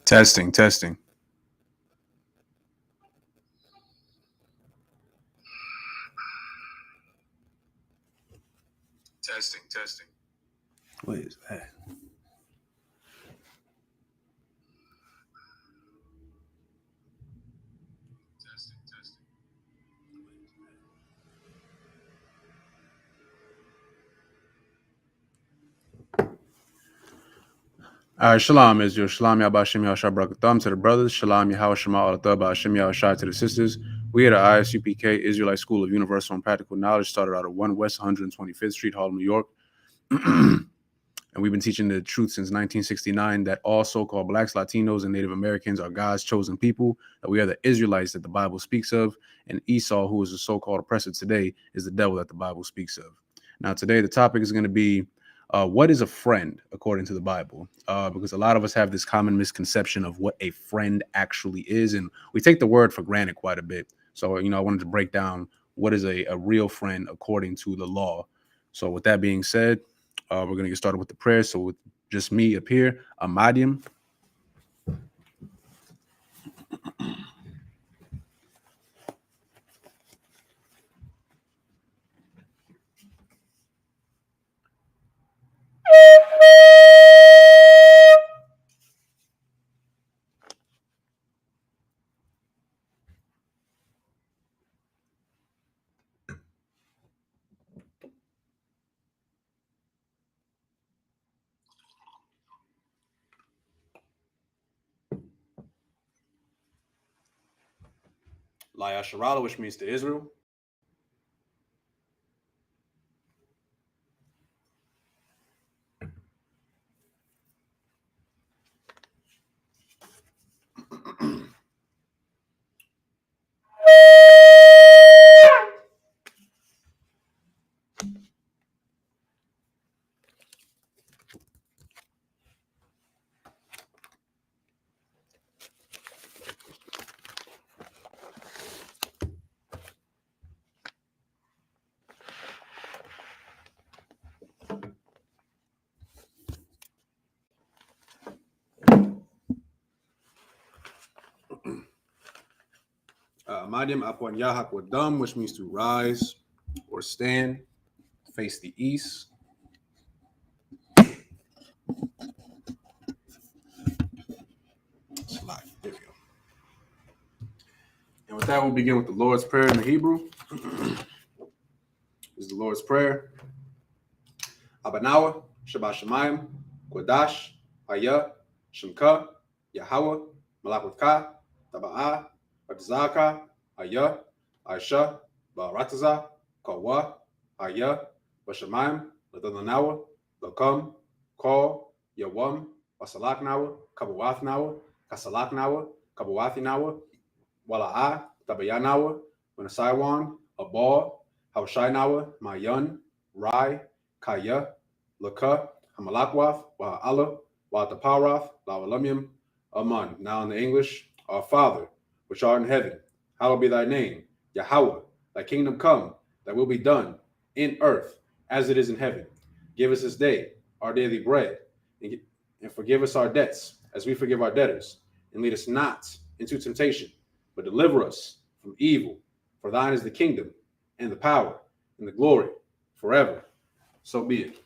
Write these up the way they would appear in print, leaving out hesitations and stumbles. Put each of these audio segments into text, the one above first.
Testing, testing. Testing, testing. What is that? Testing, testing. All right, shalom, Israel. Shalom, Yabashim Yahshua Barakatham to the brothers. Shalom, Yahweh Shema Alatah Ba'ashim Yahushai to the sisters. We at the ISUPK Israelite School of Universal and Practical Knowledge started out at 1 West 125th Street, Harlem, New York. And we've been teaching the truth since 1969 that all so-called blacks, Latinos, and Native Americans are God's chosen people, that we are the Israelites that the Bible speaks of, and Esau, who is the so-called oppressor today, is the devil that the Bible speaks of. Now, today, the topic is going to be what is a friend according to the Bible? Because a lot of us have this common misconception of what a friend actually is, and we take the word for granted quite a bit. So, I wanted to break down what is a real friend according to the law. So with that being said, we're going to get started with the prayer. So with just me up here, Amadim. La Yasharala, which means to Israel. Madim Apon Yahak Wadam, which means to rise or stand, face the east. There we go. And with that, we'll begin with the Lord's Prayer in the Hebrew. This is the Lord's Prayer. Abanawa, Shabbat Shemayim, Kodash, Aya, Shemka, Yahweh, Malakwaka, Taba'ah, Batzaka, Aya, Aisha, Barataza, Kawa, Aya, Bashamayim, Ladanawa, Lakam, Call, Yawam, Basalaknawa, Kabawathnawa, Kasalaknawa, Kabawathinawa, Wala'a, Tabayanawa, Manasaiwan, Abal, Hawshainawa, Mayan, Rai, Kaya, Laka, Hamalakwath, Wa'ala, Wa'ataparath, Lawalumium, Aman. Now in the English, Our Father, which art in heaven, hallowed be thy name. Yahweh, thy kingdom come, thy will be done, in earth, as it is in heaven. Give us this day our daily bread, and forgive us our debts, as we forgive our debtors. And lead us not into temptation, but deliver us from evil. For thine is the kingdom, and the power, and the glory, forever. So be it.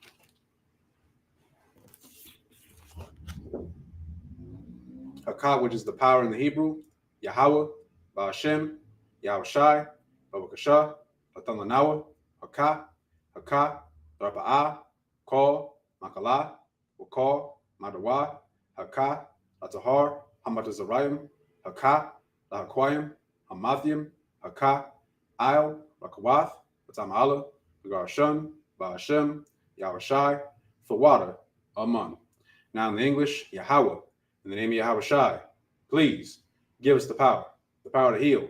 Hakah, which is the power in the Hebrew, Yahweh, Ba'ashem, Yahushai, Babakashah, Latananawa, Hakah, Hakah, Raba'ah, Call, Makalah, Wakal, Madawa, Hakah, Latahar, Hamatazarayim, Hakah, Lahakwayim, Hamathium, Hakah, Ayel, Rakawath, Batamala, Garshun, Ba'ashem, Yahushai, for water, Aman. Now in the English, Yahweh, in the name of Yahushai, please give us the power to heal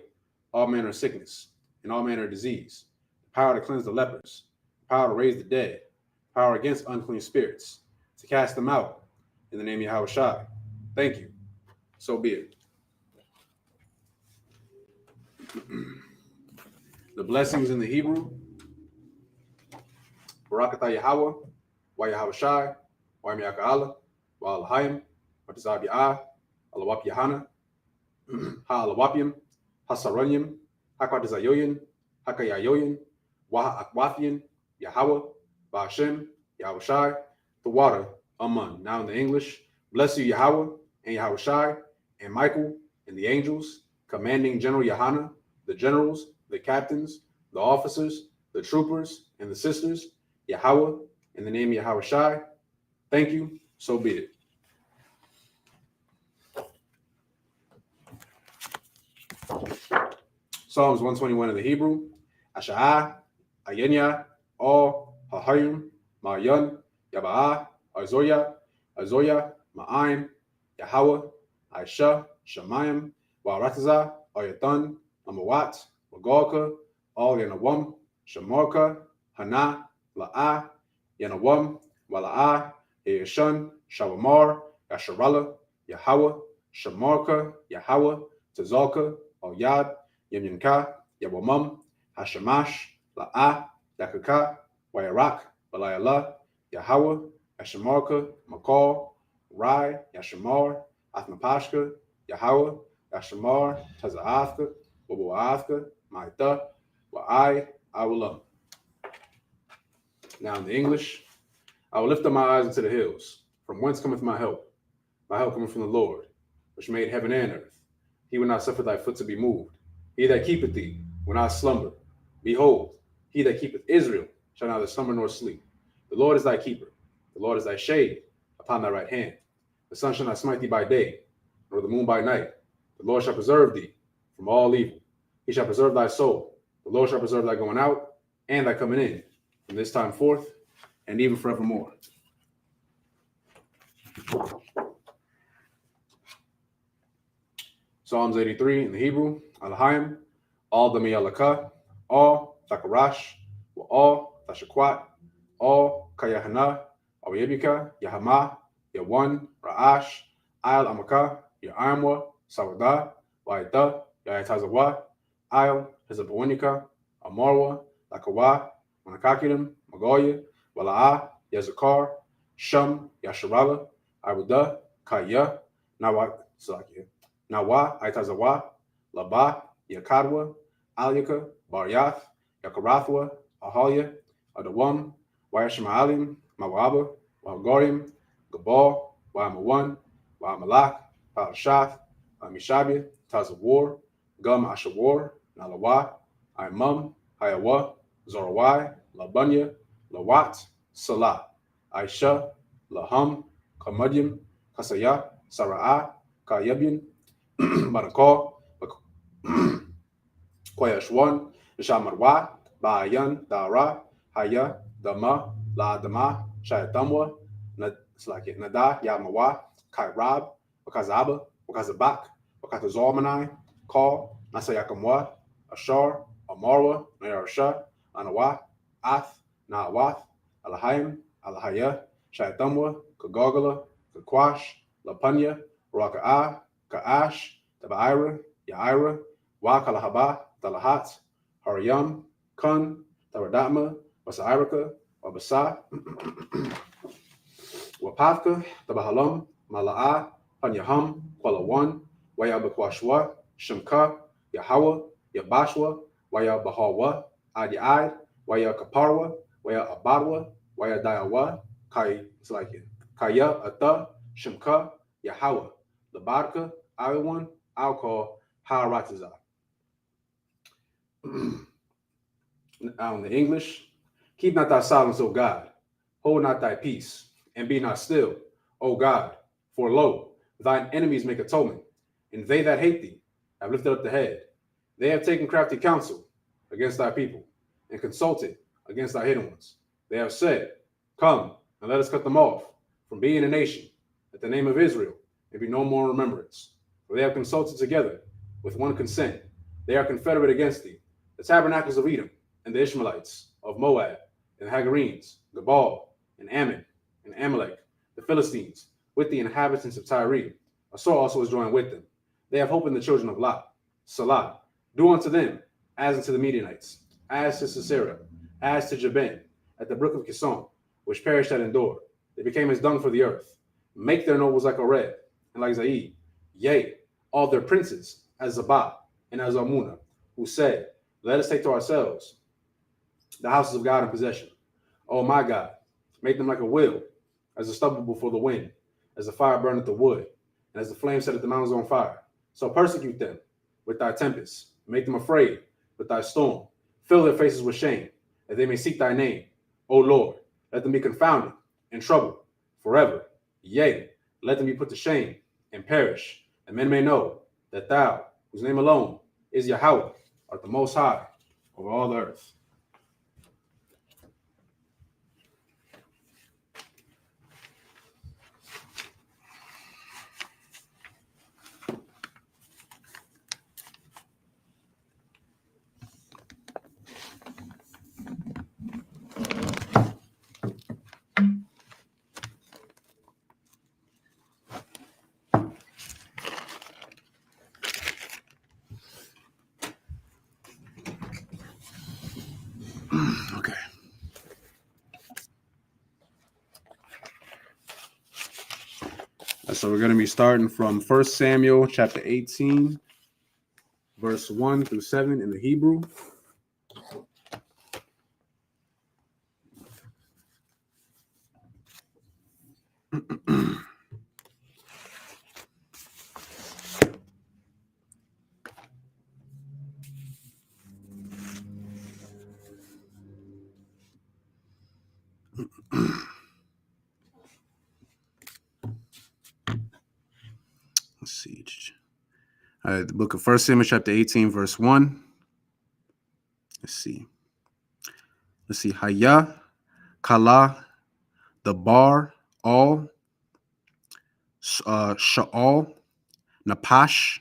all manner of sickness and all manner of disease, the power to cleanse the lepers, the power to raise the dead, power against unclean spirits, to cast them out in the name of Yahushai. Thank you. So be it. The blessings in the Hebrew, Barakatah Yahweh, Wa Yahushai, Wa Miyaka'ala, Wa Al-Hayim, Wa Tazabi'ah, Alawap Yahana, Ha Alawapim, Hasaronyim, Hakwadizayoyin, Hakayayoyin, Waha Akwathian, Yahweh, Ba'ashem, Yahushai, the water, Amun. Now in the English, bless you, Yahweh, and Yahushai, and Michael, and the angels, commanding General Yahana, the generals, the captains, the officers, the troopers, and the sisters, Yahweh, in the name of Yahushai. Thank you, so be it. Psalms 121 in the Hebrew, Asha'ah, Ayenya, All, Hahayim, Ma'yan, Yaba'ah, Azoya, Ma'aim, Yahweh, Aisha, Shemayim, Wa'arataza, Ayatan, Amawat, Wagalka, All Yanawam, Shemarka, Hana, La'ah, Yanawam, Wala'ah, Yeshun, Shawamar, Yasharala, Yahweh, Shemarka, Yahweh, Tazalka, Yad, Yemyamka, Yabomam, Hashamash, La'ah, Yakaka, Wayarak, Balayala, Yahweh, Yashamarka, Makal, Rai, Yashamar, Athmapashka, Yahweh, Yashamar, Tazaathka, Wabuathka, Maita, Wa'ai, Awulam. Now in the English, I will lift up my eyes into the hills. From whence cometh my help? My help cometh from the Lord, which made heaven and earth. He will not suffer thy foot to be moved. He that keepeth thee will not slumber. Behold, he that keepeth Israel shall neither slumber nor sleep. The Lord is thy keeper. The Lord is thy shade upon thy right hand. The sun shall not smite thee by day, nor the moon by night. The Lord shall preserve thee from all evil. He shall preserve thy soul. The Lord shall preserve thy going out and thy coming in, from this time forth and even forevermore. Psalms 83 in the Hebrew, Alahayim, All Dami Alaka, All Thakarash, All Thashakwat, All Kayahana, Awiyabika, Yahama, Yawan, Ra'ash, Al Amaka, Ya'amwa, Sawada, Waita, Yayatazawa, Al Hizabawanika, Amarwa, Lakawa, Manakakidim, Magoya, Wala'a, Yazakar, Shum, Yasharala, Abuda, Kaya, Nawa, Salakia. Nawa, Aitazawa, Laba, Yakadwa, Alyaka, Baryath, Yakarathwa, Ahalia, Adawam, Wayashmaalim, Mawaba, Wahagorim, Gabal, Wamawan, Wamalak, Palashath, Mishabia, Tazawar, Gum Ashawar, Nalawa, Imam, Hayawa, Zorawai, Labunya, Lawat, Salah, Aisha, Laham, Kamadyam, Kasaya, Sara'ah, Kayabin, Barakal, Koyashwan, Shamarwa, Ba'ayan, Dara, Haya, Dama, La Dama, Shayatamwa, Nada, Yamawa, Kairab, Wakazaba, Wakazabak, Wakatazalmanai, Kal, Nasayakamwa, Ashar, Amarwa, Nayarasha, Anawa, Ath, Naawath, Alahayim, Alahaya, Shayatamwa, Kagogala, Kakwash, Lapanya, Raka'ah, Ka'ash, Tabaira, Yaira, Wakalahaba, Talahat, Haryam, Kun, Taradama, Wasairaka, Wabasa, Wapavka, Tabahalam, Mala'a, Panyaham, Kwalawan, Wayabakwashwa, Shemka, Yahawa, Yabashwa, Wayabahawa, Adi-Id, Wayakaparwa, Wayabadwa, Wayadayawa, Kai, it's like it, Kaya, Ata, Shemka, Yahawa, Labarka, Iwan, Alcohol, Haratiza. Now in the English, keep not thy silence, O God, hold not thy peace, and be not still, O God, for lo, thine enemies make atonement, and they that hate thee have lifted up the head. They have taken crafty counsel against thy people, and consulted against thy hidden ones. They have said, come, and let us cut them off from being a nation, that the name of Israel may be no more in remembrance. For they have consulted together with one consent. They are confederate against thee, the tabernacles of Edom, and the Ishmaelites of Moab, and the Hagarenes, Gabal, and Ammon, and Amalek, the Philistines, with the inhabitants of Tyre. Asor also is joined with them. They have hope in the children of Lot. Salah, do unto them as unto the Midianites, as to Sisera, as to Jabin, at the brook of Kison, which perished at Endor. They became as dung for the earth. Make their nobles like Oreb, and like Zaid. Yea, all their princes, as Zabah and as Amunah, who said, let us take to ourselves the houses of God in possession. Oh my God, make them like a wheel, as a stubble before the wind, as the fire burneth the wood, and as the flame setteth the mountains on fire. So persecute them with thy tempest, make them afraid with thy storm, fill their faces with shame, that they may seek thy name. O Lord, let them be confounded and troubled forever. Yea, let them be put to shame and perish, and men may know that thou, whose name alone is Yahweh, art the most high over all the earth. Okay. So we're going to be starting from 1 Samuel chapter 18, verse 1 through 7 in the Hebrew. Let's see. All right, the book of 1 Samuel chapter 18, verse 1. Let's see. Haya, Kala, the bar, all, Sha'al, Napash,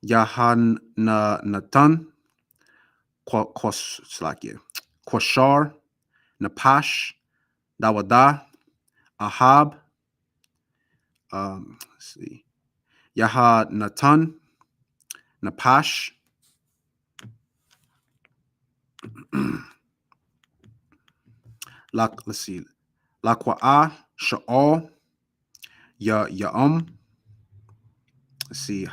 Yahanatan, Quashar, Napash, Dawada, Ahab, let's see, Yahanatan, Napash, let's see, Lakwa'ah, Sha'al, Ya'um, let's see,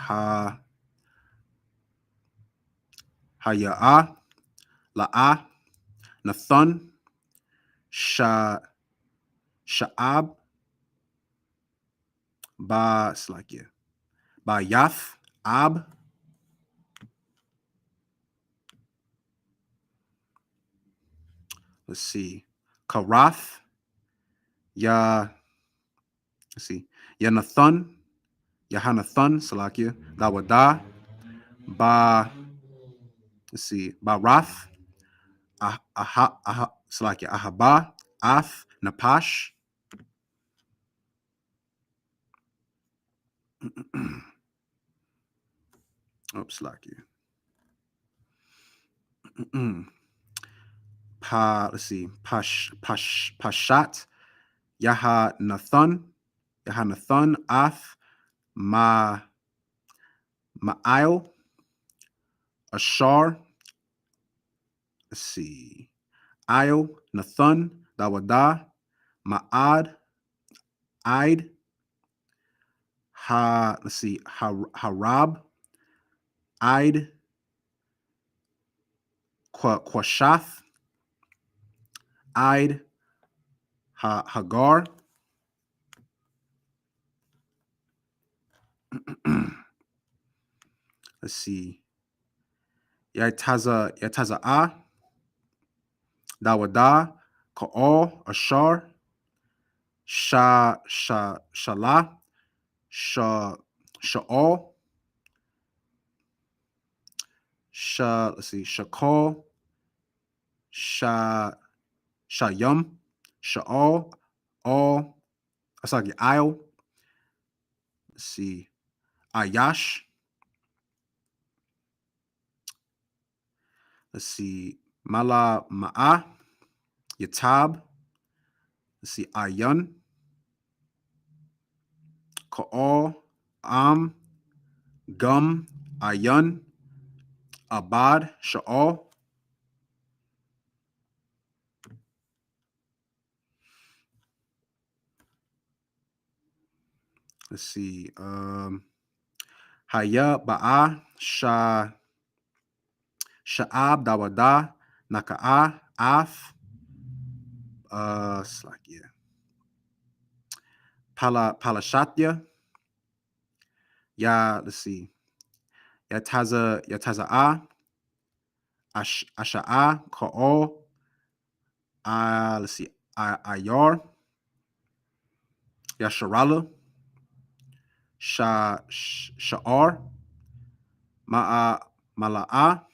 Haya'ah, La'ah, Nathan, Sha'ab, Yath, Ab, let's see, Karath, Yahanathan, Lawada, Barath, Ahaba, Ath, Napash, Pashat, Yahanathan, Ath, Ma'il, Ashar, Io, Nathan, Dawada, Ma'ad, Id, Harab, Id, Quashath, Id, Hagar. Let's see. Yataza'ah, Dawada, Ka'al, Ashar, Shalah, Sha'al, Shakal, Shayum, Sha'al, all, I'll, let's see, Ayash, let's see, Mala Ma'ah, Yatab, let's see, Ayun, Ka'al, Am, Gum, Ayun, Abad, Sha'al, let's see. Haya ba'a sha'ab dawada naka'a af slakia palashatya ya. Let's see. Yataza'a asha'a ka'o let's see. Ayar Yasharala Sha'ar Ma'a Mala'a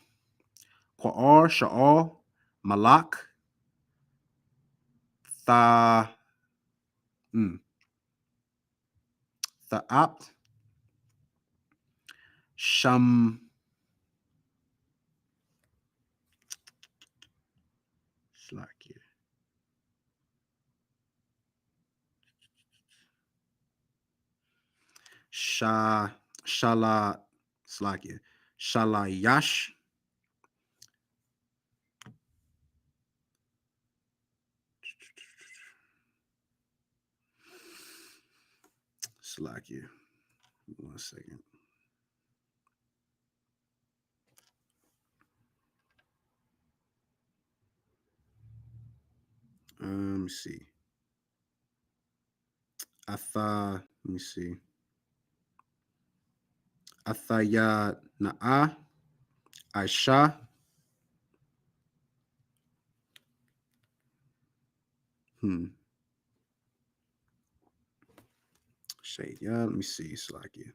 Qa'ar Sha'ar Malak Tha Tha'apt Sham Slakia Shala Slakia Shalayash Slakia. 1 second. Let me see. Let me see. Athaya Na'a Aisha. Shade. Yeah, let me see. Slakia.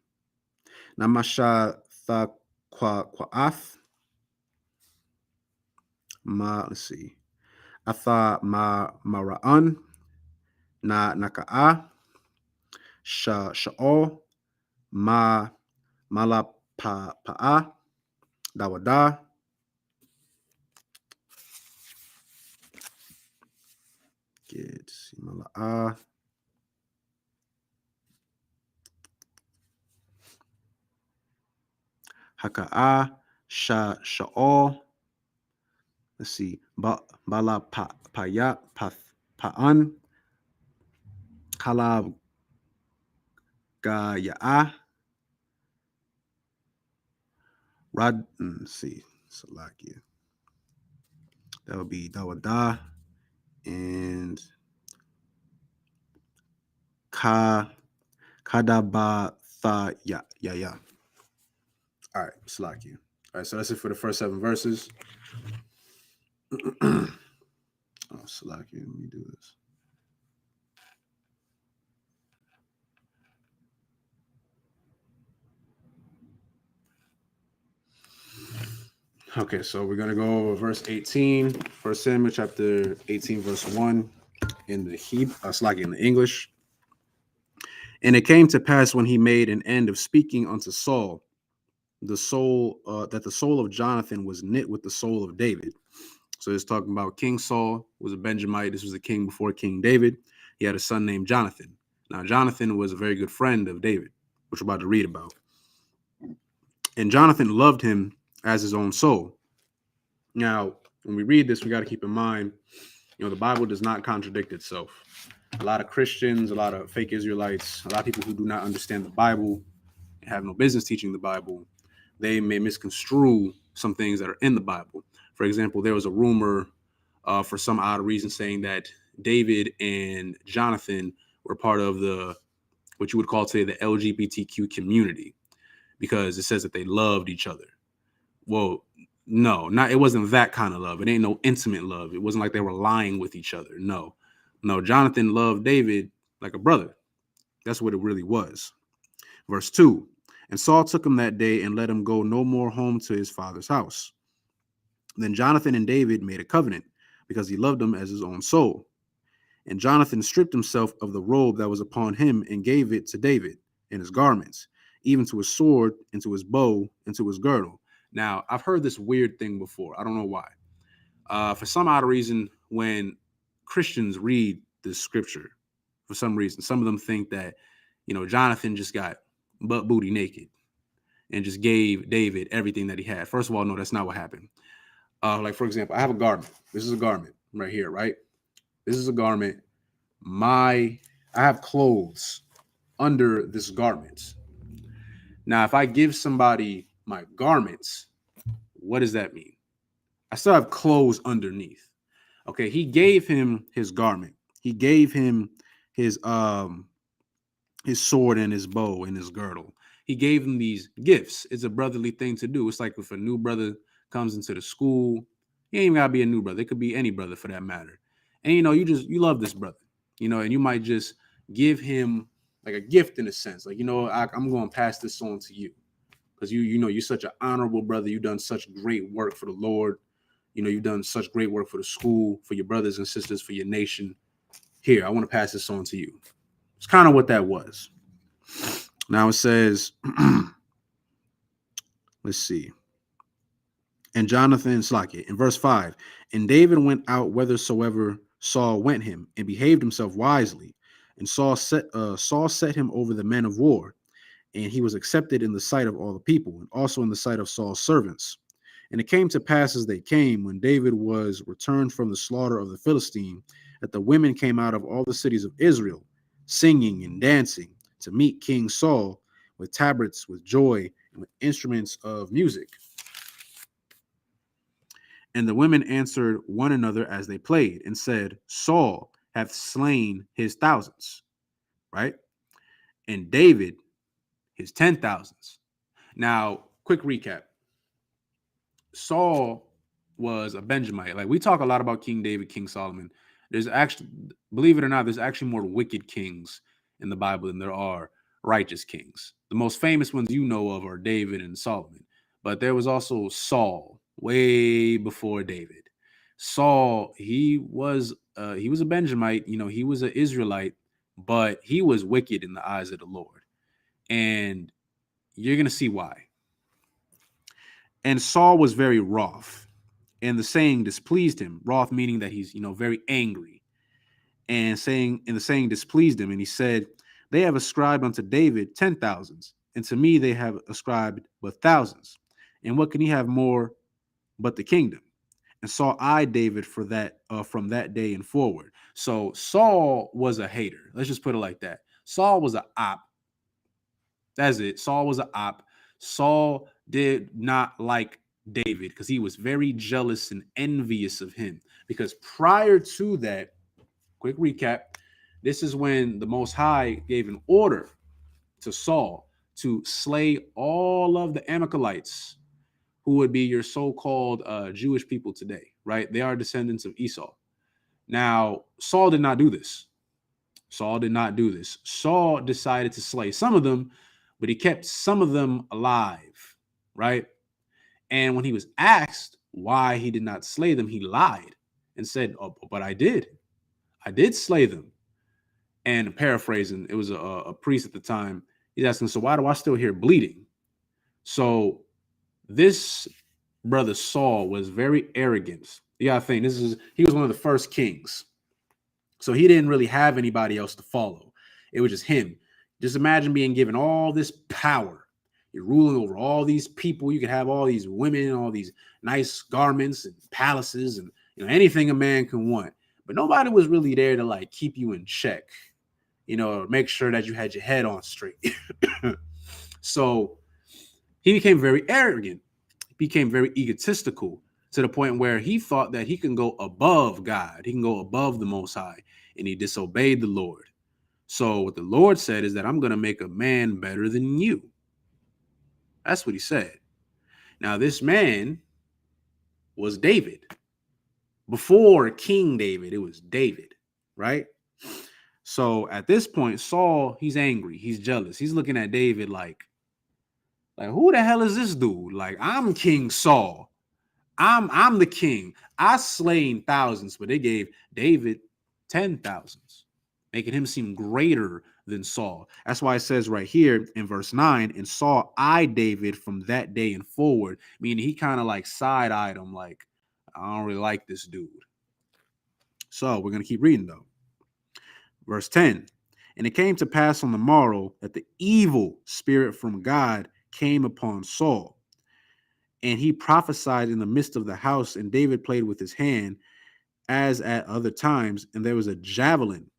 Namasha Tha Qua'af. Let's see. Atha Mara'an Naka'a Sha'o Malapa'a Dawada Get Mala'a Haka'a Sha'o. Let's see. Bala Paya Pa'an Kalab Gaya'a Rad. Let's see. Salakia. That would be Dawada and Kadaba Tha Ya. All right, Salakia. All right, so that's it for the first 7 verses. Oh, Salakia, let me do this. Okay, so we're going to go over verse 18, 1 Samuel chapter 18, verse 1 in the Salakia, in the English. And it came to pass when he made an end of speaking unto Saul, that the soul of Jonathan was knit with the soul of David. So it's talking about King Saul was a Benjamite. This was the king before King David. He had a son named Jonathan. Now, Jonathan was a very good friend of David, which we're about to read about. And Jonathan loved him as his own soul. Now, when we read this, we got to keep in mind, the Bible does not contradict itself. A lot of Christians, a lot of fake Israelites, a lot of people who do not understand the Bible and have no business teaching the Bible, they may misconstrue some things that are in the Bible. For example, there was a rumor for some odd reason saying that David and Jonathan were part of what you would call today the LGBTQ community, because it says that they loved each other. Well, no, it wasn't that kind of love. It ain't no intimate love. It wasn't like they were lying with each other. No, Jonathan loved David like a brother. That's what it really was. Verse 2, and Saul took him that day and let him go no more home to his father's house. Then Jonathan and David made a covenant because he loved him as his own soul. And Jonathan stripped himself of the robe that was upon him and gave it to David and his garments, even to his sword and to his bow and to his girdle. Now, I've heard this weird thing before. I don't know why. For some odd reason, when Christians read this scripture, for some reason, some of them think that, Jonathan just got butt booty naked and just gave David everything that he had. First of all, no, that's not what happened. Like, for example, I have a garment. This is a garment right here, right? This is a garment. I have clothes under this garment. Now, if I give somebody my garments, what does that mean? I still have clothes underneath. Okay, he gave him his garment. He gave him his his sword and his bow and his girdle. He gave him these gifts. It's a brotherly thing to do. It's like if a new brother comes into the school, he ain't even gotta be a new brother. It could be any brother for that matter. And you love this brother, and you might just give him like a gift in a sense. Like, I'm going to pass this on to you because you're such an honorable brother. You've done such great work for the Lord. You've done such great work for the school, for your brothers and sisters, for your nation. Here, I want to pass this on to you. It's kind of what that was. Now it says, let's see. And Jonathan Slacket in verse 5, and David went out whithersoever Saul went him, and behaved himself wisely. And Saul set him over the men of war, and he was accepted in the sight of all the people, and also in the sight of Saul's servants. And it came to pass as they came, when David was returned from the slaughter of the Philistine, that the women came out of all the cities of Israel, singing and dancing, to meet King Saul with tabrets, with joy, and with instruments of music. And the women answered one another as they played, and said, Saul hath slain his thousands, right? And David his 10,000s. Now, quick recap. Saul was a Benjamite. Like, we talk a lot about King David, King Solomon. There's actually, believe it or not, there's actually more wicked kings in the Bible than there are righteous kings. The most famous ones you know of are David and Solomon. But there was also Saul, way before David. Saul, he was a Benjamite, he was an Israelite, but he was wicked in the eyes of the Lord. And you're going to see why. And Saul was very wroth, and the saying displeased him. Wroth meaning that he's, very angry. And the saying displeased him, and he said, they have ascribed unto David 10,000s, and to me they have ascribed but thousands. And what can he have more but the kingdom? And Saul eyed David for that from that day and forward. So Saul was a hater. Let's just put it like that. Saul was an op. That's it. Saul was an op. Saul did not like David because he was very jealous and envious of him. Because prior to that, quick recap, this is when the Most High gave an order to Saul to slay all of the Amalekites, who would be your so-called Jewish people today, right? They are descendants of Esau. Now, Saul did not do this. Saul decided to slay some of them, but he kept some of them alive, right? And when he was asked why he did not slay them, he lied and said, oh, but I did slay them. And paraphrasing, it was a priest at the time. He's asking, so why do I still hear bleeding? So this brother Saul was very arrogant. You gotta think, he was one of the first kings. So he didn't really have anybody else to follow. It was just him. Just imagine being given all this power. You're ruling over all these people. You can have all these women, all these nice garments and palaces and anything a man can want. But nobody was really there to like keep you in check, make sure that you had your head on straight. So he became very arrogant, became very egotistical to the point where he thought that he can go above God. He can go above the Most High, and he disobeyed the Lord. So what the Lord said is that I'm going to make a man better than you. That's what he said. Now, this man was David. Before King David, it was David, right? So at this point, Saul, he's angry. He's jealous. He's looking at David like who the hell is this dude? Like, I'm King Saul. I'm the king. I slain thousands, but they gave David 10,000s, making him seem greater than Saul. That's why it says right here in verse 9, and Saul eyed David from that day and forward, meaning he kind of like side-eyed him, like, I don't really like this dude. So we're going to keep reading though. Verse 10, and it came to pass on the morrow that the evil spirit from God came upon Saul, and he prophesied in the midst of the house, and David played with his hand as at other times, and there was a javelin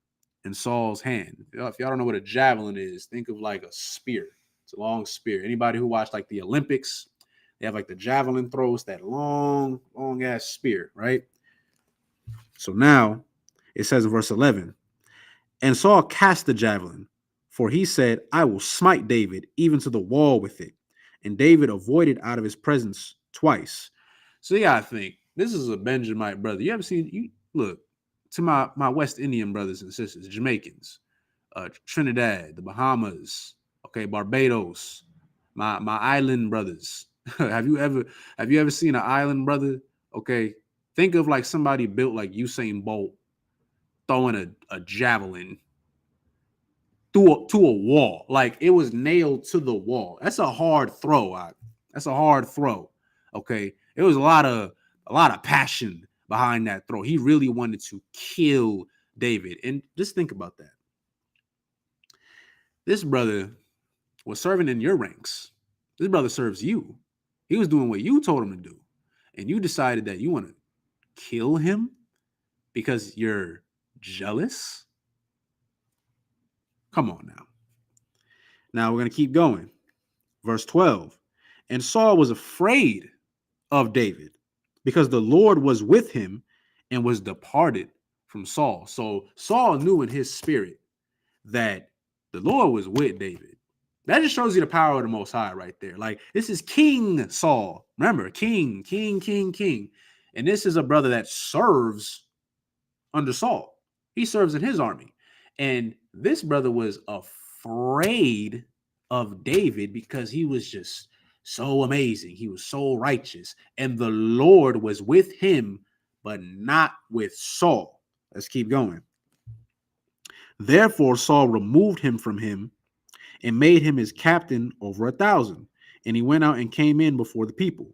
in Saul's hand. If y'all don't know what a javelin is, think of like a spear. It's a long spear. Anybody who watched like the Olympics, they have like the javelin throws, that long, long ass spear, right? So now it says in verse 11, and Saul cast the javelin, for he said, I will smite David even to the wall with it. And David avoided out of his presence twice. So yeah, I think this is a Benjamite brother. You ever seen, you look to my West Indian brothers and sisters, Jamaicans, Trinidad, the Bahamas, okay, Barbados, my island brothers. have you ever seen an island brother? Okay, think of like somebody built like Usain Bolt throwing a javelin to a wall. Like it was nailed to the wall. That's a hard throw. That's a hard throw. Okay. It was a lot of passion behind that throw. He really wanted to kill David. And just think about that. This brother was serving in your ranks. This brother serves you. He was doing what you told him to do. And you decided that you want to kill him because you're jealous? Come on now. Now we're going to keep going. Verse 12. And Saul was afraid of David because the Lord was with him and was departed from Saul. So Saul knew in his spirit that the Lord was with David. That just shows you the power of the Most High right there. Like, this is King Saul. Remember, king. And this is a brother that serves under Saul. He serves in his army. And this brother was afraid of David because he was just so amazing. He was so righteous. And the Lord was with him, but not with Saul. Let's keep going. Therefore, Saul removed him from him and made him his captain over 1,000. And he went out and came in before the people.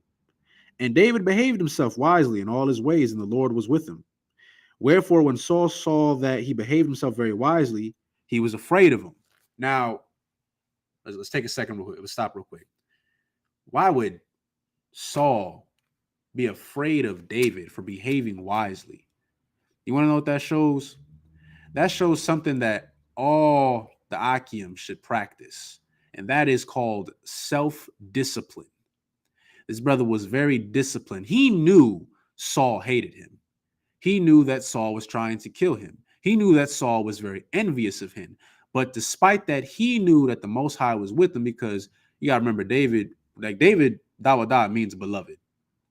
And David behaved himself wisely in all his ways, and the Lord was with him. Wherefore, when Saul saw that he behaved himself very wisely, he was afraid of him. Now, let's take a second real quick. Let's stop real quick. Why would Saul be afraid of David for behaving wisely? You want to know what that shows? That shows something that all the Akim should practice, and that is called self-discipline. This brother was very disciplined. He knew Saul hated him. He knew that Saul was trying to kill him. He knew that Saul was very envious of him. But despite that, he knew that the Most High was with him, because you got to remember David, Dawadah means beloved,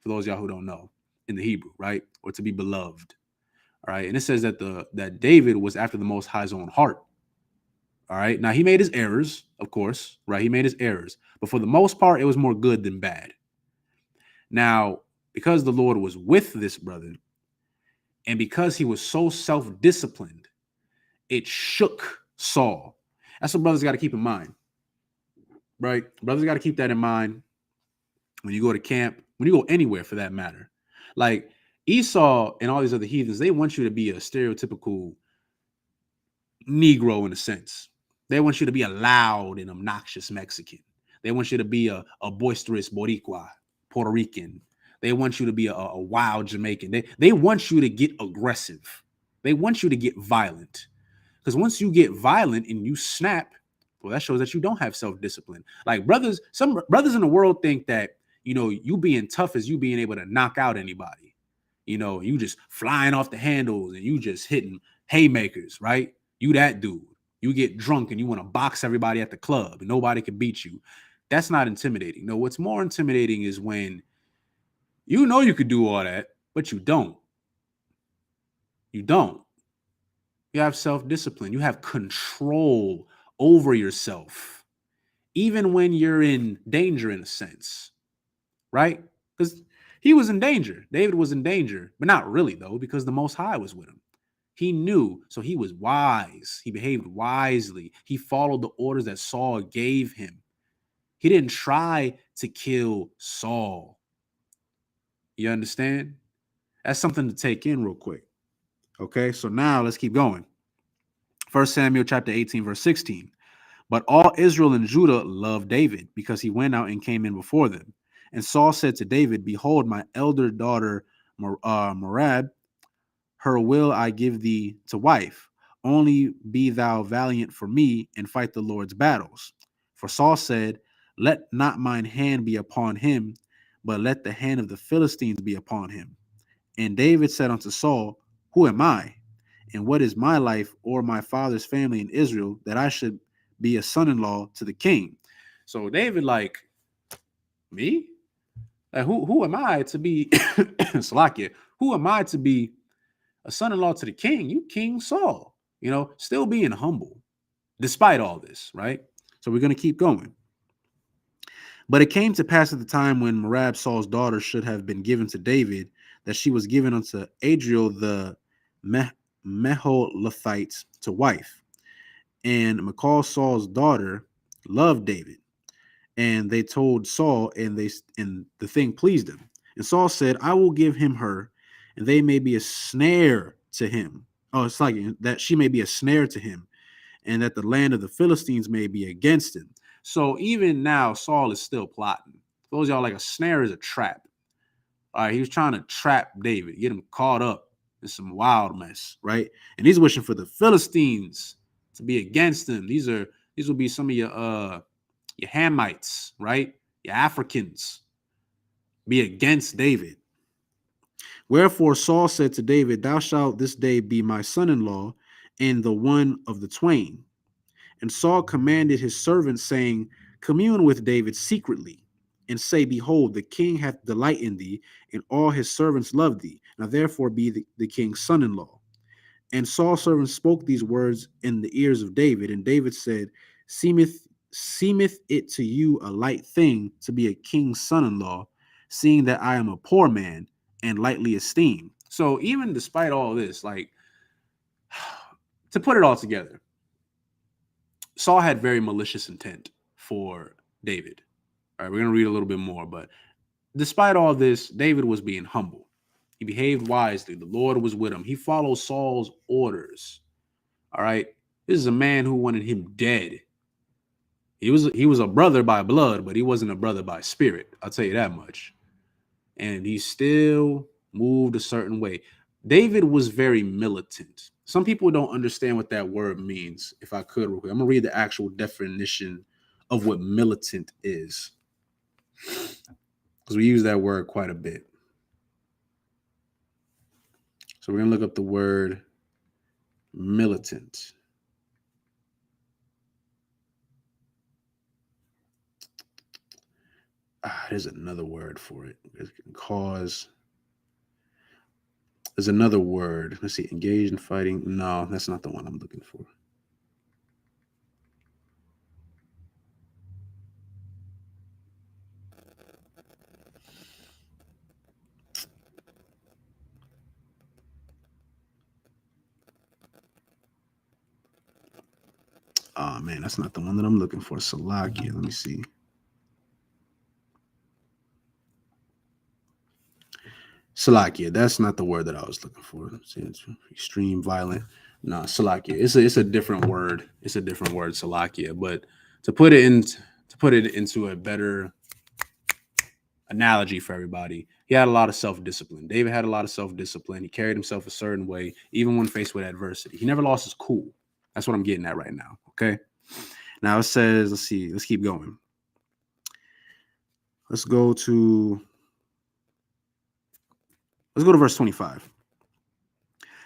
for those of y'all who don't know, in the Hebrew, right? Or to be beloved. All right. And it says that David was after the Most High's own heart. All right. Now, he made his errors, of course, right? He made his errors. But for the most part, it was more good than bad. Now, because the Lord was with this brother, and because he was so self-disciplined, it shook Saul. That's what brothers got to keep in mind, right? Brothers got to keep that in mind when you go to camp, when you go anywhere for that matter. Like Esau and all these other heathens, they want you to be a stereotypical Negro in a sense. They want you to be a loud and obnoxious Mexican. They want you to be a boisterous Boricua, Puerto Rican. They want you to be a wild Jamaican. They want you to get aggressive. They want you to get violent. Because once you get violent and you snap, well, that shows that you don't have self-discipline. Like some brothers in the world think that, you being tough is you being able to knock out anybody. You just flying off the handles and you just hitting haymakers, right? You that dude. You get drunk and you want to box everybody at the club and nobody can beat you. That's not intimidating. No, what's more intimidating is when you could do all that, but you don't. You don't. You have self-discipline. You have control over yourself, even when you're in danger, in a sense, right? Because he was in danger. David was in danger, but not really, though, because the Most High was with him. He knew, so he was wise. He behaved wisely. He followed the orders that Saul gave him. He didn't try to kill Saul. You understand? That's something to take in real quick. Okay, so now let's keep going. 1 Samuel chapter 18, verse 16. But all Israel and Judah loved David because he went out and came in before them. And Saul said to David, behold, my elder daughter, Merab, her will I give thee to wife. only be thou valiant for me and fight the Lord's battles. For Saul said, let not mine hand be upon him, but let the hand of the Philistines be upon him. And David said unto Saul, who am I? And what is my life or my father's family in Israel that I should be a son-in-law to the king? So David, like, me? Like, who am I to be Salakia? Who am I to be a son-in-law to the king? You King Saul, still being humble despite all this, right? So we're going to keep going. But it came to pass at the time when Merab, Saul's daughter, should have been given to David, that she was given unto Adriel the Meholathites to wife. And Michal, Saul's daughter, loved David. And they told Saul, and the thing pleased him. And Saul said, I will give him her, and they may be a snare to him. Oh, it's like that she may be a snare to him, and that the land of the Philistines may be against him. So even now, Saul is still plotting. For those y'all, like, a snare is a trap. All right, he was trying to trap David, get him caught up in some wild mess, right? And he's wishing for the Philistines to be against him. These will be some of your Hamites, right? Your Africans be against David. Wherefore Saul said to David, thou shalt this day be my son-in-law, and the one of the twain. And Saul commanded his servants, saying, commune with David secretly, and say, behold, the king hath delight in thee, and all his servants love thee. Now therefore be the king's son-in-law. And Saul's servants spoke these words in the ears of David. And David said, seemeth it to you a light thing to be a king's son-in-law, seeing that I am a poor man and lightly esteemed? So even despite all this, like, to put it all together, Saul had very malicious intent for David. All right, we're going to read a little bit more, but despite all this, David was being humble. He behaved wisely. The Lord was with him. He followed Saul's orders. All right, this is a man who wanted him dead. He was a brother by blood, but he wasn't a brother by spirit. I'll tell you that much. And he still moved a certain way. David was very militant. Some people don't understand what that word means. If I could, real quick, I'm going to read the actual definition of what militant is, because we use that word quite a bit. So we're going to look up the word militant. There's another word for it. It can cause. There's another word. Let's see. Engaged in fighting. No, that's not the one I'm looking for. Oh, man, that's not the one that I'm looking for. Salakia. Let me see. Salakia. That's not the word that I was looking for. It's extreme violent. No, Salakia. It's a different word. It's a different word, Salakia. But to put it into a better analogy for everybody, he had a lot of self-discipline. David had a lot of self-discipline. He carried himself a certain way, even when faced with adversity. He never lost his cool. That's what I'm getting at right now. Okay. Now it says, let's see, let's keep going. Let's go to verse 25.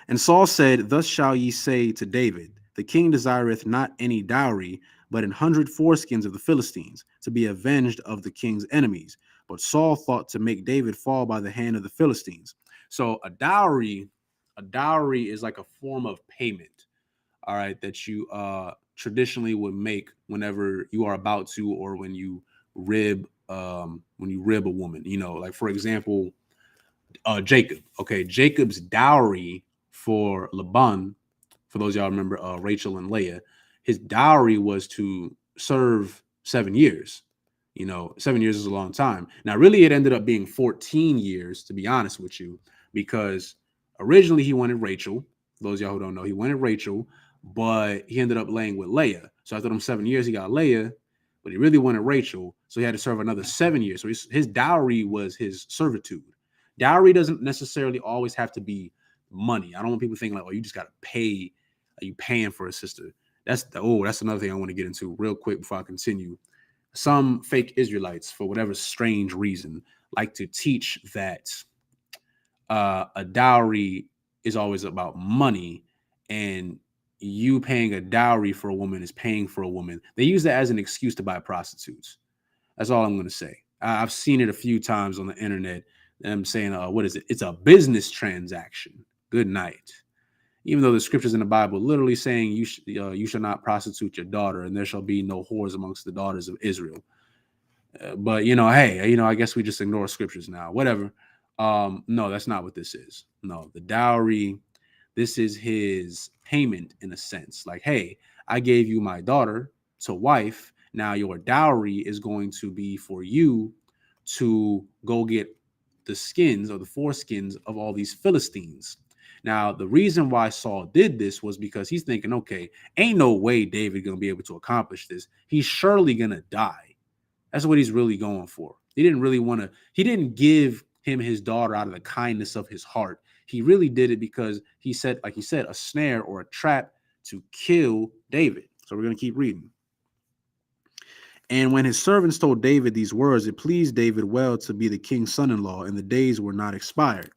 And Saul said, thus shall ye say to David, the king desireth not any dowry, but 100 foreskins of the Philistines, to be avenged of the king's enemies. But Saul thought to make David fall by the hand of the Philistines. So a dowry is like a form of payment, all right, that you traditionally would make whenever you are about to, or when you rib a woman, like, for example, Jacob. Okay, Jacob's dowry for Laban, for those y'all remember Rachel and Leah, his dowry was to serve 7 years. 7 years is a long time. Now, really, it ended up being 14 years, to be honest with you, because originally he wanted Rachel. For those y'all who don't know, he wanted Rachel, but he ended up laying with Leah. So after them 7 years, he got Leah, but he really wanted Rachel, so he had to serve another 7 years. So his dowry was his servitude. Dowry doesn't necessarily always have to be money. I don't want people thinking like, oh, you just got to pay Are you paying for a sister? That's another thing I want to get into real quick before I continue. Some fake Israelites, for whatever strange reason, like to teach that a dowry is always about money, and you paying a dowry for a woman is paying for a woman. They use that as an excuse to buy prostitutes. That's all I'm going to say. I've seen it a few times on the internet. And I'm saying, what is it? It's a business transaction. Good night. Even though the scriptures in the Bible literally saying you shall not prostitute your daughter, and there shall be no whores amongst the daughters of Israel. But hey, I guess we just ignore scriptures now. Whatever. No, that's not what this is. No, the dowry. This is his payment in a sense. Like, hey, I gave you my daughter to wife. Now your dowry is going to be for you to go get the skins or the foreskins of all these Philistines. Now, the reason why Saul did this was because he's thinking, okay, ain't no way David gonna be able to accomplish this. He's surely gonna die. That's what he's really going for. He didn't really want to, he didn't give him his daughter out of the kindness of his heart. He really did it because he said, like he said, a snare or a trap to kill David. So we're going to keep reading. And when his servants told David these words, it pleased David well to be the king's son-in-law, and the days were not expired.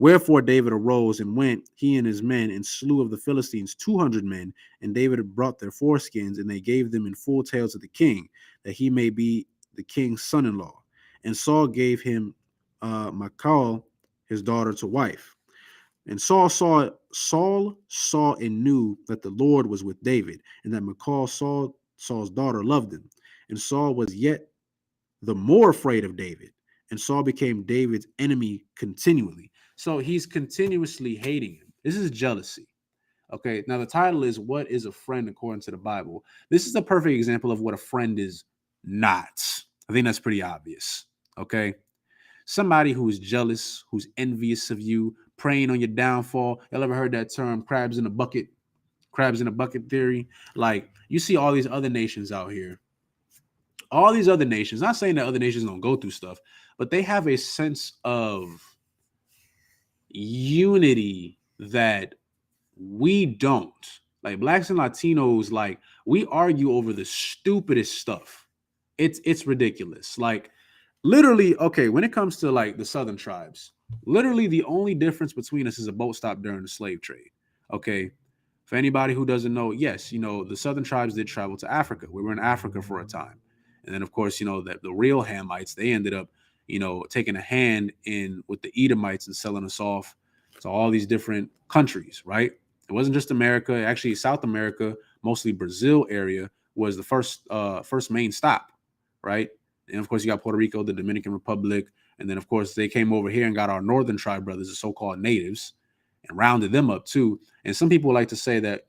Wherefore David arose and went, he and his men, and slew of the Philistines 200 men. And David had brought their foreskins, and they gave them in full tale to the king, that he may be the king's son-in-law. And Saul gave him Michal, his daughter, to wife. And Saul saw and knew that the Lord was with David, and that Michal, Saul's daughter, loved him. And Saul was yet the more afraid of David. And Saul became David's enemy continually. So he's continuously hating him. This is jealousy. Okay. Now the title is "What is a Friend According to the Bible?" This is a perfect example of what a friend is not. I think that's pretty obvious. Okay. Somebody who is jealous, who's envious of you, preying on your downfall. Y'all ever heard that term, crabs in a bucket? Crabs in a bucket theory? Like, you see all these other nations out here. All these other nations, not saying that other nations don't go through stuff, but they have a sense of unity that we don't. Like blacks and Latinos, like we argue over the stupidest stuff. It's ridiculous. Like literally, okay, when it comes to like the southern tribes, literally the only difference between us is a boat stop during the slave trade. Okay. For anybody who doesn't know, yes, the southern tribes did travel to Africa. We were in Africa for a time. And then of course, that the real Hamites, they ended up, taking a hand in with the Edomites and selling us off to all these different countries, right? It wasn't just America. Actually, South America, mostly Brazil area, was the first main stop, right? And of course, you got Puerto Rico, the Dominican Republic, and then of course they came over here and got our northern tribe brothers, the so-called natives, and rounded them up too. And some people like to say that,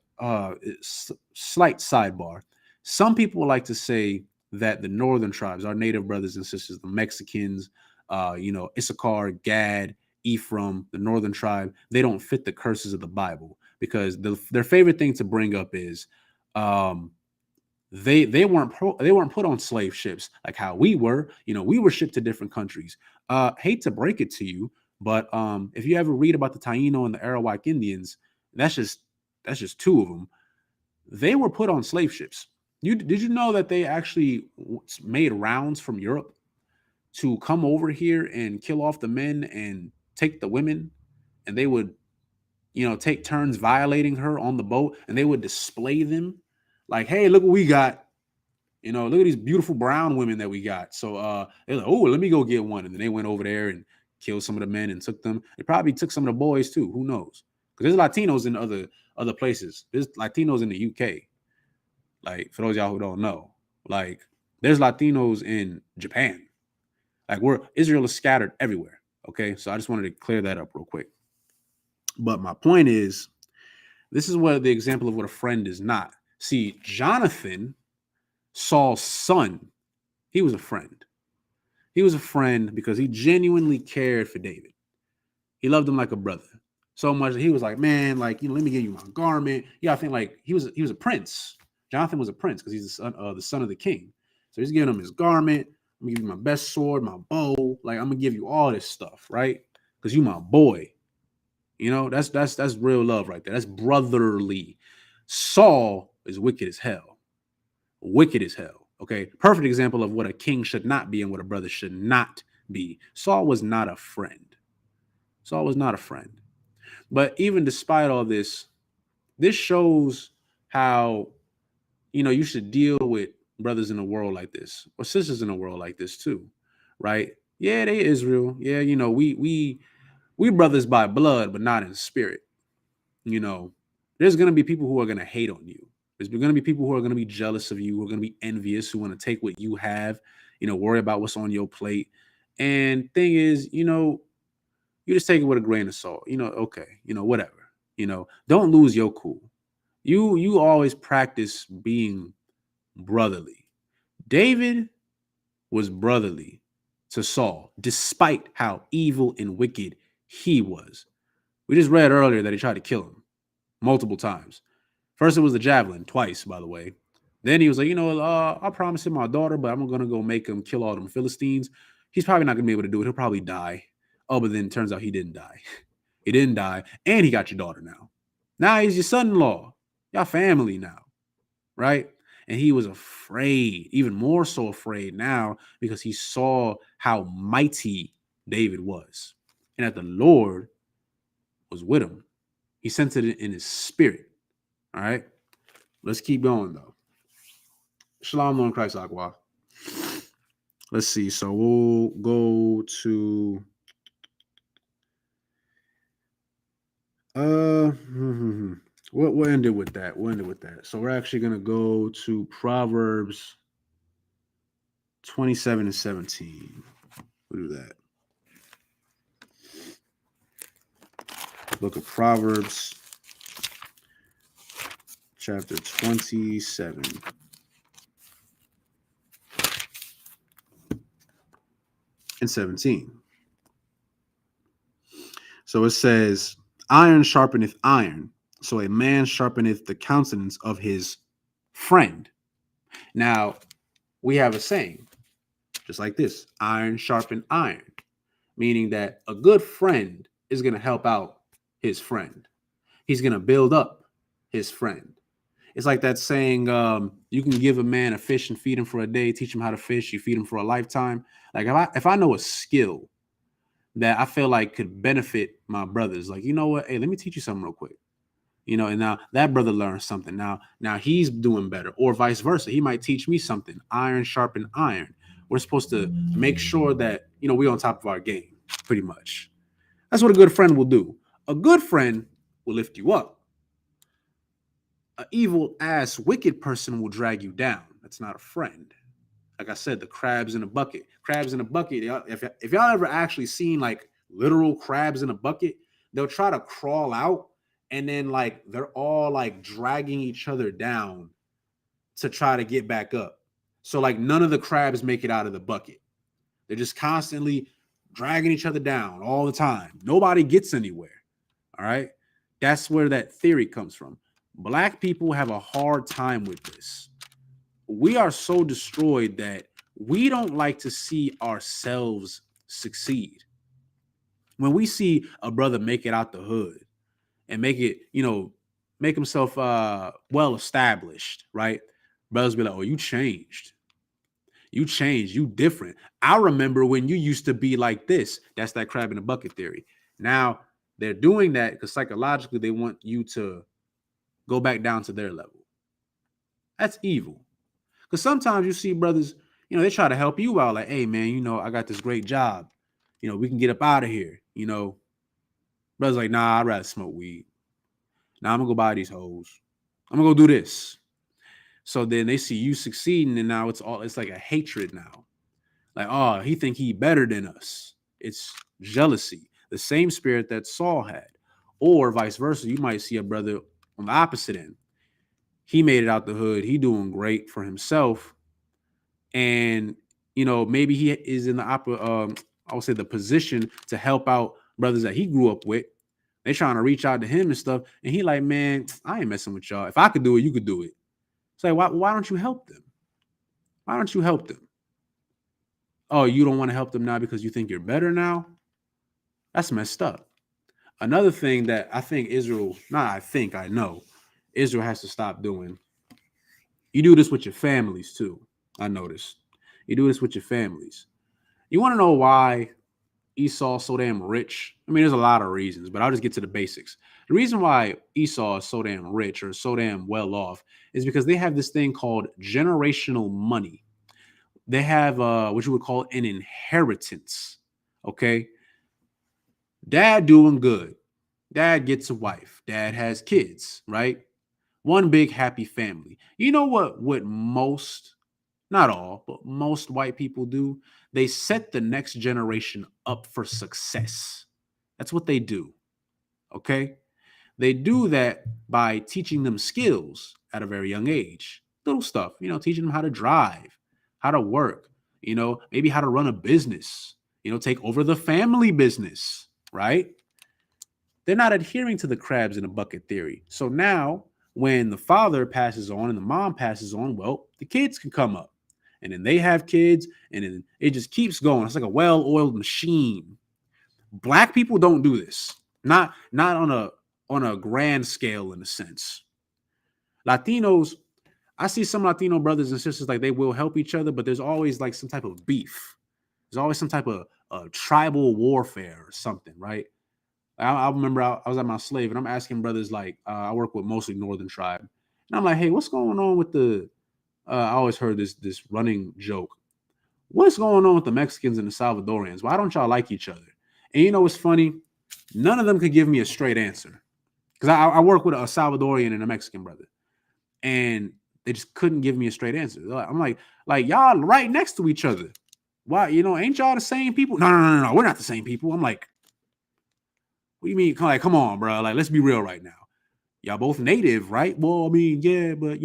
slight sidebar, some people like to say that the northern tribes, our native brothers and sisters, the Mexicans, Issachar, Gad, Ephraim, the northern tribe, they don't fit the curses of the Bible because their favorite thing to bring up is they weren't put on slave ships like how we were. We were shipped to different countries. Hate to break it to you, but if you ever read about the Taino and the Arawak Indians, that's just two of them. They were put on slave ships. Did you know that they actually made rounds from Europe to come over here and kill off the men and take the women, and they would, take turns violating her on the boat, and they would display them like, hey, look what we got. Look at these beautiful brown women that we got. So they're like, oh, let me go get one. And then they went over there and killed some of the men and took them. They probably took some of the boys too. Who knows? Because there's Latinos in other places. There's Latinos in the UK. Like, for those of y'all who don't know, like, there's Latinos in Japan. Like, Israel is scattered everywhere. Okay. So I just wanted to clear that up real quick. But my point is, this is what the example of what a friend is not. See, Jonathan, Saul's son, he was a friend. He was a friend because he genuinely cared for David. He loved him like a brother. So much that he was like, man, like, let me give you my garment. Yeah, I think like he was a prince. Jonathan was a prince because he's the son of the king. So he's giving him his garment. I'm gonna give you my best sword, my bow. Like, I'm gonna give you all this stuff, right? Because you my boy. That's real love right there. That's brotherly. Saul is wicked as hell. Wicked as hell. Okay. Perfect example of what a king should not be and what a brother should not be. Saul was not a friend. Saul was not a friend. But even despite all this, this shows how, you should deal with brothers in a world like this or sisters in a world like this too, right? Yeah, they Israel. Yeah, we brothers by blood, but not in spirit. There's gonna be people who are gonna hate on you. There's gonna be people who are gonna be jealous of you, who are gonna be envious, who want to take what you have, worry about what's on your plate. And thing is, you just take it with a grain of salt. Okay, whatever. Don't lose your cool. You always practice being brotherly. David was brotherly to Saul, despite how evil and wicked he was. We just read earlier that he tried to kill him multiple times. First, it was the javelin, twice, by the way. Then he was like, I promised him my daughter, but I'm going to go make him kill all them Philistines. He's probably not going to be able to do it. He'll probably die. Oh, but then it turns out he didn't die. He didn't die. And he got your daughter now. Now he's your son-in-law. Y'all family now, right? And he was afraid, even more so afraid now, because he saw how mighty David was and that the Lord was with him. He sensed it in his spirit. All right. Let's keep going, though. Shalom, Lord Christ, Aqua. Let's see. So we'll go to we'll end it with that. So we're actually gonna go to Proverbs 27 and 17. We'll do that. Book of Proverbs, chapter 27. And 17. So it says, iron sharpeneth iron, so a man sharpeneth the countenance of his friend. Now, we have a saying, just like this, iron sharpen iron, meaning that a good friend is going to help out his friend. He's going to build up his friend. It's like that saying, you can give a man a fish and feed him for a day, teach him how to fish, you feed him for a lifetime. Like if I know a skill that I feel like could benefit my brothers, like, you know what? Hey, let me teach you something real quick. And now that brother learns something. Now he's doing better, or vice versa. He might teach me something. Iron sharpen iron. We're supposed to make sure that, we're on top of our game, pretty much. That's what a good friend will do. A good friend will lift you up. An evil ass wicked person will drag you down. That's not a friend. Like I said, the crabs in a bucket. Crabs in a bucket. If y'all ever actually seen like literal crabs in a bucket, they'll try to crawl out and then like they're all like dragging each other down to try to get back up. So like none of the crabs make it out of the bucket. They're just constantly dragging each other down all the time. Nobody gets anywhere. All right. That's where that theory comes from. Black people have a hard time with this. We are so destroyed that we don't like to see ourselves succeed. When we see a brother make it out the hood and make it, make himself well established, right? Brothers be like, oh, you changed. You different. I remember when you used to be like this. That's that crab in the bucket theory. Now they're doing that because psychologically they want you to go back down to their level. That's evil. Because sometimes you see brothers, they try to help you out. Like, hey, man, I got this great job. We can get up out of here. Brothers like, nah, I'd rather smoke weed. Now I'm going to go buy these hoes. I'm going to go do this. So then they see you succeeding, and now it's like a hatred now. Like, oh, he think he better than us. It's jealousy. The same spirit that Saul had. Or vice versa. You might see a brother on the opposite end. He made it out the hood. He doing great for himself. And, maybe he is in the I would say the position to help out brothers that he grew up with. They trying to reach out to him and stuff. And he like, man, I ain't messing with y'all. If I could do it, you could do it. It's like, why don't you help them? Why don't you help them? Oh, you don't want to help them now because you think you're better now? That's messed up. Another thing that I think Israel, I know, Israel has to stop doing. You do this with your families too. I noticed. You do this with your families. You want to know why Esau's so damn rich? I mean, there's a lot of reasons, but I'll just get to the basics. The reason why Esau is so damn rich or so damn well off is because they have this thing called generational money. They have what you would call an inheritance. Okay. Dad doing good. Dad gets a wife. Dad has kids, right? One big happy family. You know what most, not all, but most white people do? They set the next generation up for success. That's what they do. Okay? They do that by teaching them skills at a very young age. Little stuff, teaching them how to drive, how to work, maybe how to run a business, take over the family business, right? They're not adhering to the crabs in a bucket theory. So now, when the father passes on and the mom passes on, well, the kids can come up. And then they have kids, and then it just keeps going. It's like a well-oiled machine. Black people don't do this. Not on a grand scale in a sense. Latinos, I see some Latino brothers and sisters like they will help each other, but there's always like some type of beef. There's always some type of tribal warfare or something, right? I remember I was at my slave and I'm asking brothers like I work with mostly Northern tribe, and I'm like, hey, what's going on with the? I always heard this running joke. What's going on with the Mexicans and the Salvadorians? Why don't y'all like each other? And you know what's funny? None of them could give me a straight answer because I work with a Salvadorian and a Mexican brother, and they just couldn't give me a straight answer. I'm like y'all right next to each other. Why? Ain't y'all the same people? No. We're not the same people. I'm like, what do you mean? Like, come on, bro. Like, let's be real right now. Y'all both native, right? Well, I mean, yeah, but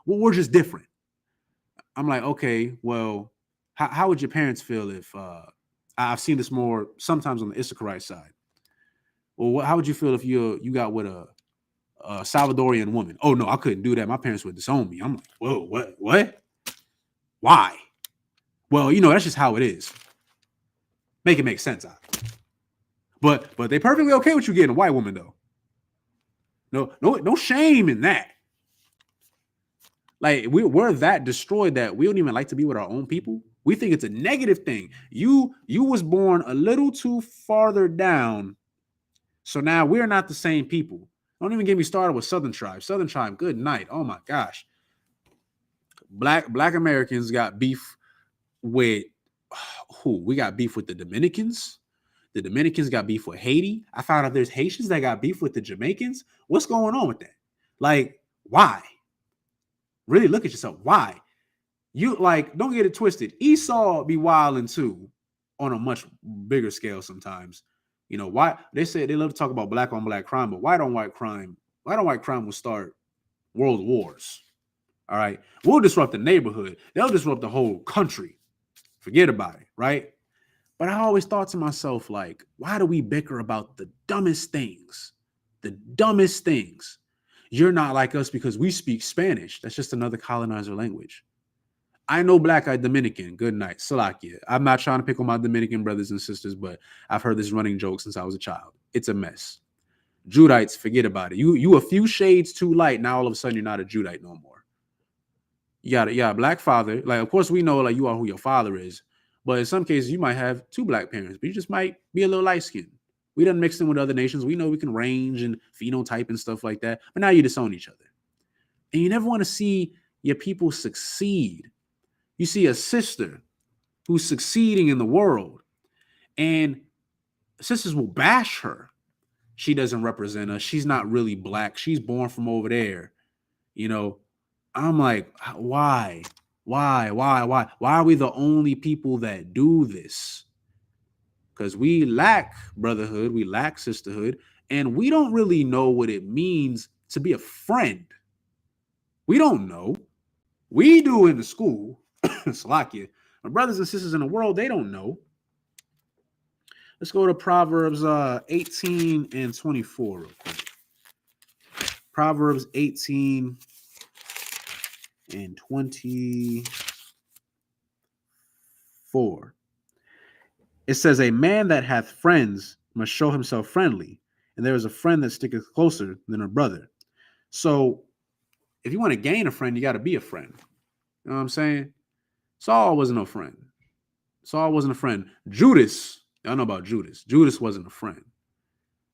we're just different. I'm like, okay, well, how would your parents feel if I've seen this more sometimes on the Issacharite side? Well, how would you feel if you got with a Salvadorian woman? Oh no, I couldn't do that. My parents would disown me. I'm like, whoa, what? Why? Well, that's just how it is. Make it make sense out. But they perfectly okay with you getting a white woman though. No shame in that. Like we're that destroyed that we don't even like to be with our own people. We think it's a negative thing. You was born a little too farther down, so now we're not the same people. Don't even get me started with Southern Tribe. Southern Tribe, good night. Oh my gosh. Black Americans got beef with who? We got beef with the Dominicans. The Dominicans got beef with Haiti. I found out there's Haitians that got beef with the Jamaicans. What's going on with that? Like, why? Really look at yourself. Why? You don't get it twisted. Esau be wilding too on a much bigger scale sometimes. Why they say they love to talk about black on black crime, but white on white crime will start world wars. All right. We'll disrupt the neighborhood. They'll disrupt the whole country. Forget about it, right? But I always thought to myself, like, why do we bicker about the dumbest things? The dumbest things. You're not like us because we speak Spanish. That's just another colonizer language. I know black-eyed Dominican. Good night. Salakia. I'm not trying to pick on my Dominican brothers and sisters, but I've heard this running joke since I was a child. It's a mess. Judites, forget about it. You a few shades too light. Now all of a sudden you're not a Judite no more. You got a black father. Like, of course, we know like you are who your father is. But in some cases, you might have two black parents, but you just might be a little light-skinned. We done mix them with other nations. We know we can range and phenotype and stuff like that. But now you disown each other. And you never want to see your people succeed. You see a sister who's succeeding in the world, and sisters will bash her. She doesn't represent us. She's not really black. She's born from over there. I'm like, why? Why are we the only people that do this? Because we lack brotherhood, we lack sisterhood, and we don't really know what it means to be a friend. We don't know. We do in the school. Salakia. My brothers and sisters in the world, they don't know. Let's go to Proverbs 18 and 24 real quick. Proverbs 18 and 24. It says, a man that hath friends must show himself friendly, and there is a friend that sticketh closer than a brother. So if you want to gain a friend, you got to be a friend. You know what I'm saying? Saul wasn't a friend. Saul wasn't a friend. Judas, y'all know about Judas. Judas wasn't a friend.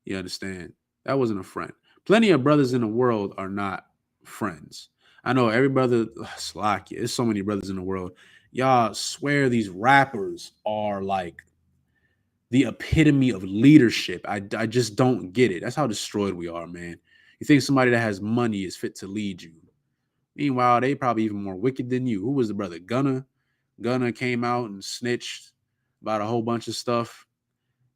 You understand? That wasn't a friend. Plenty of brothers in the world are not friends. I know every brother, Slack, there's so many brothers in the world. Y'all swear these rappers are like the epitome of leadership. I just don't get it. That's how destroyed we are, man. You think somebody that has money is fit to lead you. Meanwhile, they probably even more wicked than you. Who was the brother? Gunna? Gunna came out and snitched about a whole bunch of stuff.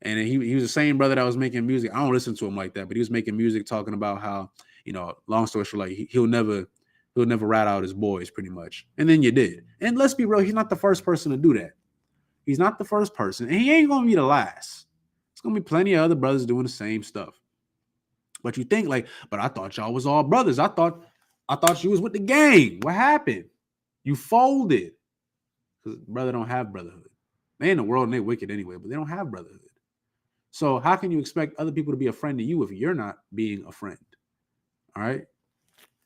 And he was the same brother that was making music. I don't listen to him like that, but he was making music talking about how, long story short, like he'll never rat out his boys pretty much. And then you did. And let's be real, he's not the first person to do that. He's not the first person. And he ain't going to be the last. There's going to be plenty of other brothers doing the same stuff. But you think like, but I thought y'all was all brothers. I thought you was with the gang. What happened? You folded. Because brother don't have brotherhood. They in the world and they wicked anyway, but they don't have brotherhood. So how can you expect other people to be a friend to you if you're not being a friend? All right.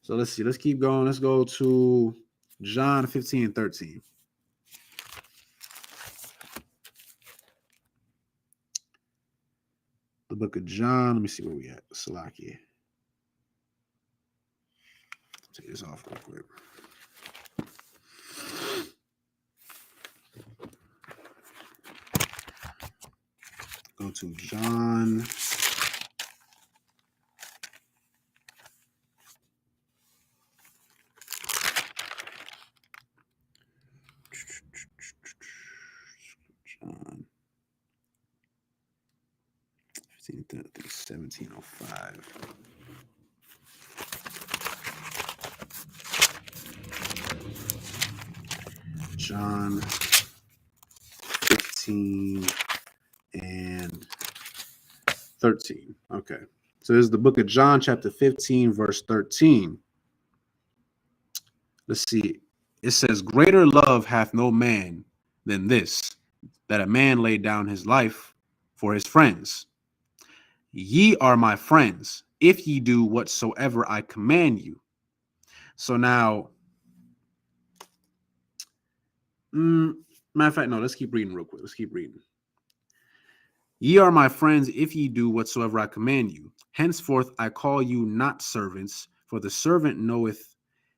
So let's see. Let's keep going. Let's go to John 15:13. The book of John. Let me see where we at. Salakia. Take this off real quick. Go to John. John 1705. John 15 and 13. Okay. So this is the book of John, chapter 15, verse 13. Let's see. It says, greater love hath no man than this, that a man lay down his life for his friends. Ye are my friends, if ye do whatsoever I command you. So now, matter of fact, no, let's keep reading real quick. Let's keep reading. Ye are my friends, if ye do whatsoever I command you. Henceforth I call you not servants, for the servant knoweth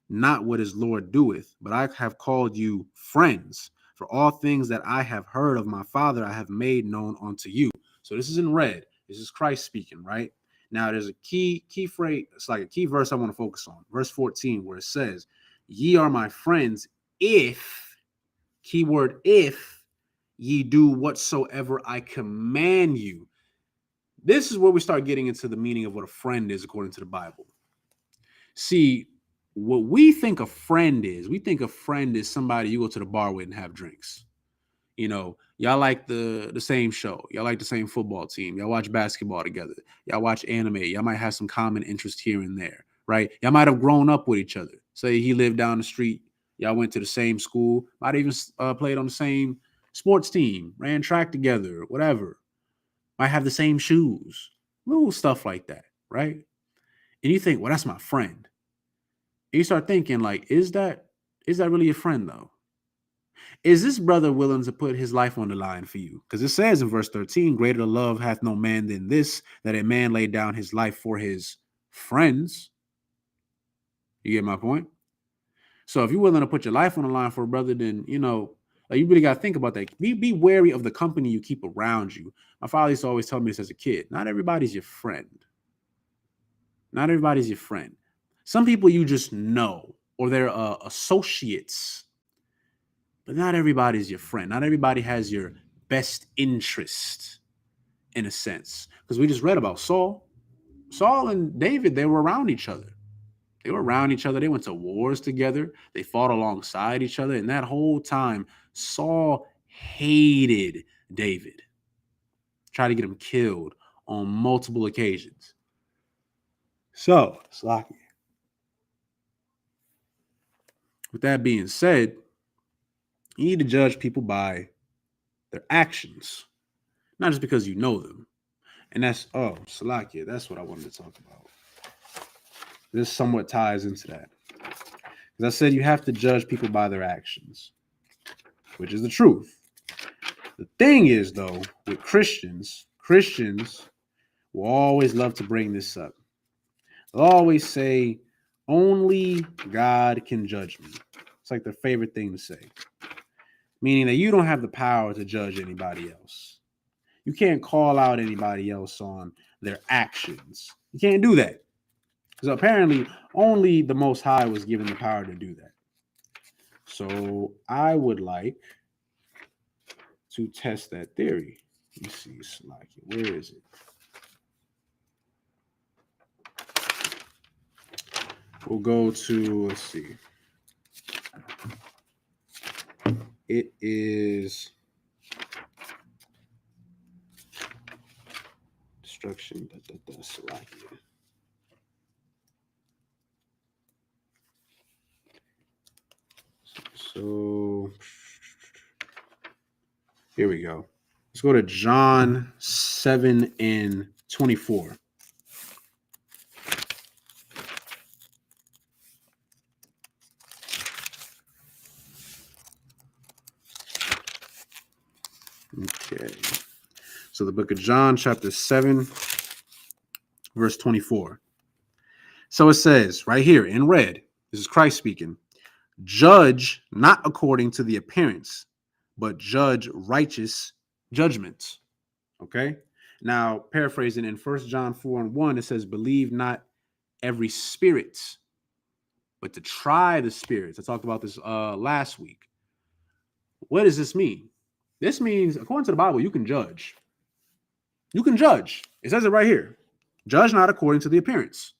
not what his Lord doeth, but I have called you friends. For all things that I have heard of my Father I have made known unto you. So this is in red. This is Christ speaking, right? Now there's a key phrase. It's like a key verse I want to focus on. Verse 14, where it says, ye are my friends if, keyword if, ye do whatsoever I command you. This is where we start getting into the meaning of what a friend is according to the Bible. See, what we think a friend is, we think a friend is somebody you go to the bar with and have drinks. Y'all like the same show. Y'all like the same football team. Y'all watch basketball together. Y'all watch anime. Y'all might have some common interest here and there, right? Y'all might have grown up with each other. Say he lived down the street. Y'all went to the same school. Might even played on the same sports team, ran track together, whatever. Might have the same shoes. Little stuff like that, right? And you think, well, that's my friend. And you start thinking, like, is that really a friend, though? Is this brother willing to put his life on the line for you? Because it says in verse 13, greater love hath no man than this, that a man laid down his life for his friends. You get my point? So if you're willing to put your life on the line for a brother, then, like you really got to think about that. Be wary of the company you keep around you. My father used to always tell me this as a kid. Not everybody's your friend. Not everybody's your friend. Some people you just know, or they're associates. But not everybody's your friend. Not everybody has your best interest, in a sense. Because we just read about Saul. Saul and David, they were around each other. They were around each other. They went to wars together. They fought alongside each other. And that whole time, Saul hated David. Tried to get him killed on multiple occasions. So, Slocky. With that being said, you need to judge people by their actions, not just because you know them. And that's, Salakia, that's what I wanted to talk about. This somewhat ties into that. As I said, you have to judge people by their actions, which is the truth. The thing is, though, with Christians will always love to bring this up. They'll always say, only God can judge me. It's like their favorite thing to say, meaning that you don't have the power to judge anybody else. You can't call out anybody else on their actions. You can't do that. Because apparently only the Most High was given the power to do that. So I would like to test that theory. Let me see, Slacky. Where is it? We'll go to, let's see. It is destruction. Salakia. So here we go. Let's go to John 7 and 24. Okay. So the book of John, chapter 7, verse 24. So it says right here in red, this is Christ speaking, judge not according to the appearance, but judge righteous judgments. Okay. Now, paraphrasing in 1 John 4 and 1, it says, believe not every spirit, but to try the spirits. I talked about this last week. What does this mean? This means, according to the Bible, you can judge. You can judge. It says it right here. Judge not according to the appearance,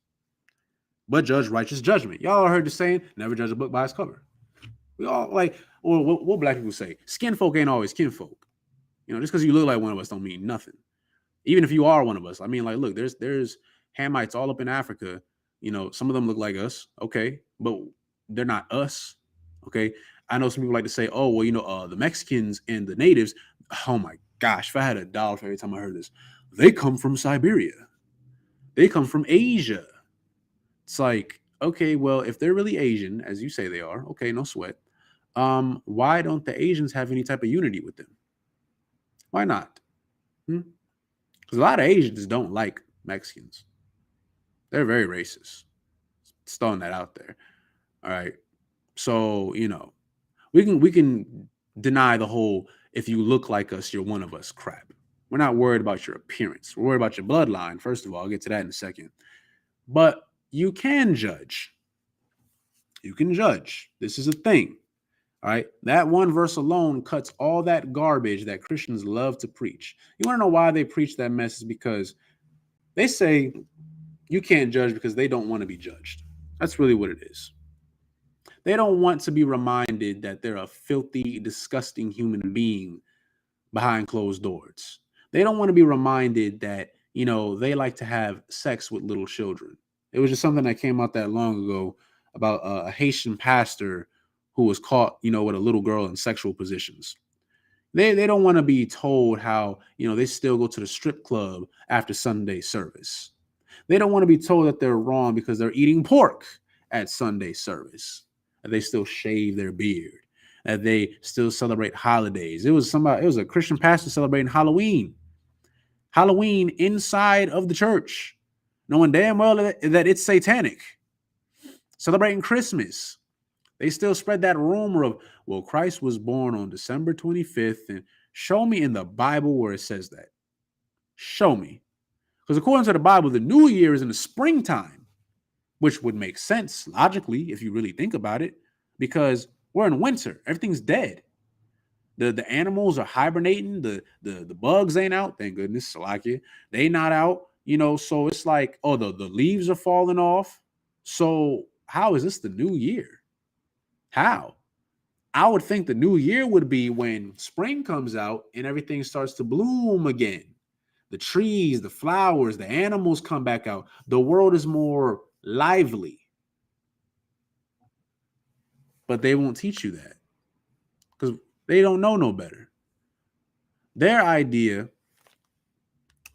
but judge righteous judgment. Y'all heard the saying, never judge a book by its cover. We all like, or what black people say, skin folk ain't always kinfolk. You know, just because you look like one of us don't mean nothing. Even if you are one of us. I mean, like, look, there's Hamites all up in Africa. You know, some of them look like us, okay, but they're not us, okay. I know some people like to say, oh, well, you know, the Mexicans and the natives, oh my gosh, if I had $1 for every time I heard this, they come from Siberia. They come from Asia. It's like, okay, well, if they're really Asian, as you say they are, okay, no sweat. Why don't the Asians have any type of unity with them? Why not? Because a lot of Asians don't like Mexicans. They're very racist. Just throwing that out there. All right. So, you know, we can deny the whole if you look like us, you're one of us crap. We're not worried about your appearance. We're worried about your bloodline. First of all, I'll get to that in a second. But you can judge. You can judge. This is a thing. All right. That one verse alone cuts all that garbage that Christians love to preach. You want to know why they preach that message? Because they say you can't judge because they don't want to be judged. That's really what it is. They don't want to be reminded that they're a filthy, disgusting human being behind closed doors. They don't want to be reminded that, you know, they like to have sex with little children. It was just something that came out that long ago about a Haitian pastor who was caught, you know, with a little girl in sexual positions. They don't want to be told how, you know, they still go to the strip club after Sunday service. They don't want to be told that they're wrong because they're eating pork at Sunday service. That they still shave their beard. That they still celebrate holidays. It was a Christian pastor celebrating Halloween. Halloween inside of the church, knowing damn well that it's satanic. Celebrating Christmas. They still spread that rumor of, well, Christ was born on December 25th. And show me in the Bible where it says that. Show me. Because according to the Bible, the new year is in the springtime, which would make sense logically if you really think about it, because we're in winter. Everything's dead. The animals are hibernating. The bugs ain't out. Thank goodness. Like it. They not out. You know, so it's like, oh, the leaves are falling off. So how is this the new year? How? I would think the new year would be when spring comes out and everything starts to bloom again. The trees, the flowers, the animals come back out. The world is more lively. But they won't teach you that because they don't know no better. Their idea,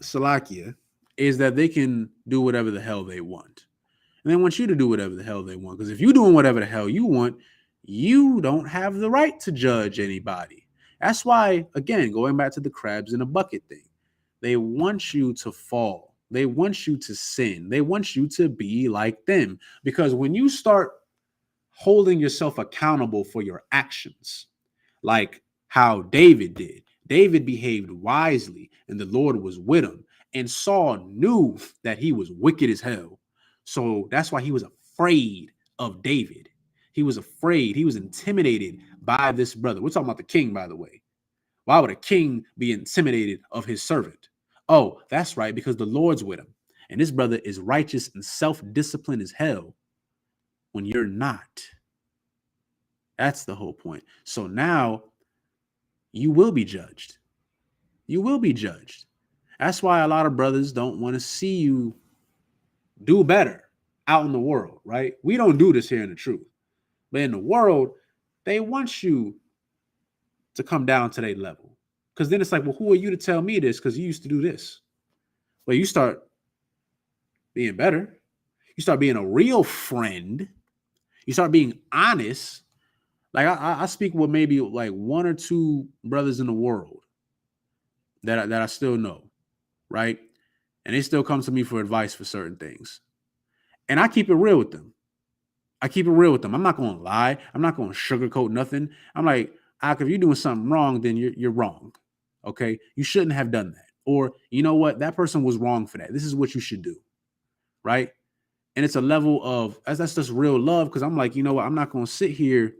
Salakia, is that they can do whatever the hell they want. And they want you to do whatever the hell they want. Because if you're doing whatever the hell you want, you don't have the right to judge anybody. That's why, again, going back to the crabs in a bucket thing, they want you to fall. They want you to sin. They want you to be like them. Because when you start holding yourself accountable for your actions, like how David did, David behaved wisely and the Lord was with him. And Saul knew that he was wicked as hell. So that's why he was afraid of David. He was afraid. He was intimidated by this brother. We're talking about the king, by the way. Why would a king be intimidated of his servant? Oh, that's right, because the Lord's with him. And this brother is righteous and self-disciplined as hell when you're not. That's the whole point. So now you will be judged. You will be judged. That's why a lot of brothers don't want to see you do better out in the world, right? We don't do this here in the truth. But in the world, they want you to come down to their level. Because then it's like, well, who are you to tell me this? Because you used to do this. Well, you start being better. You start being a real friend. You start being honest. Like I speak with maybe like one or two brothers in the world that I still know, right? And they still come to me for advice for certain things. And I keep it real with them. I keep it real with them. I'm not going to lie. I'm not going to sugarcoat nothing. I'm like, if you're doing something wrong, then you're wrong. Okay? You shouldn't have done that. Or, you know what? That person was wrong for that. This is what you should do. Right? And it's a level of, that's just real love, because I'm like, you know what? I'm not going to sit here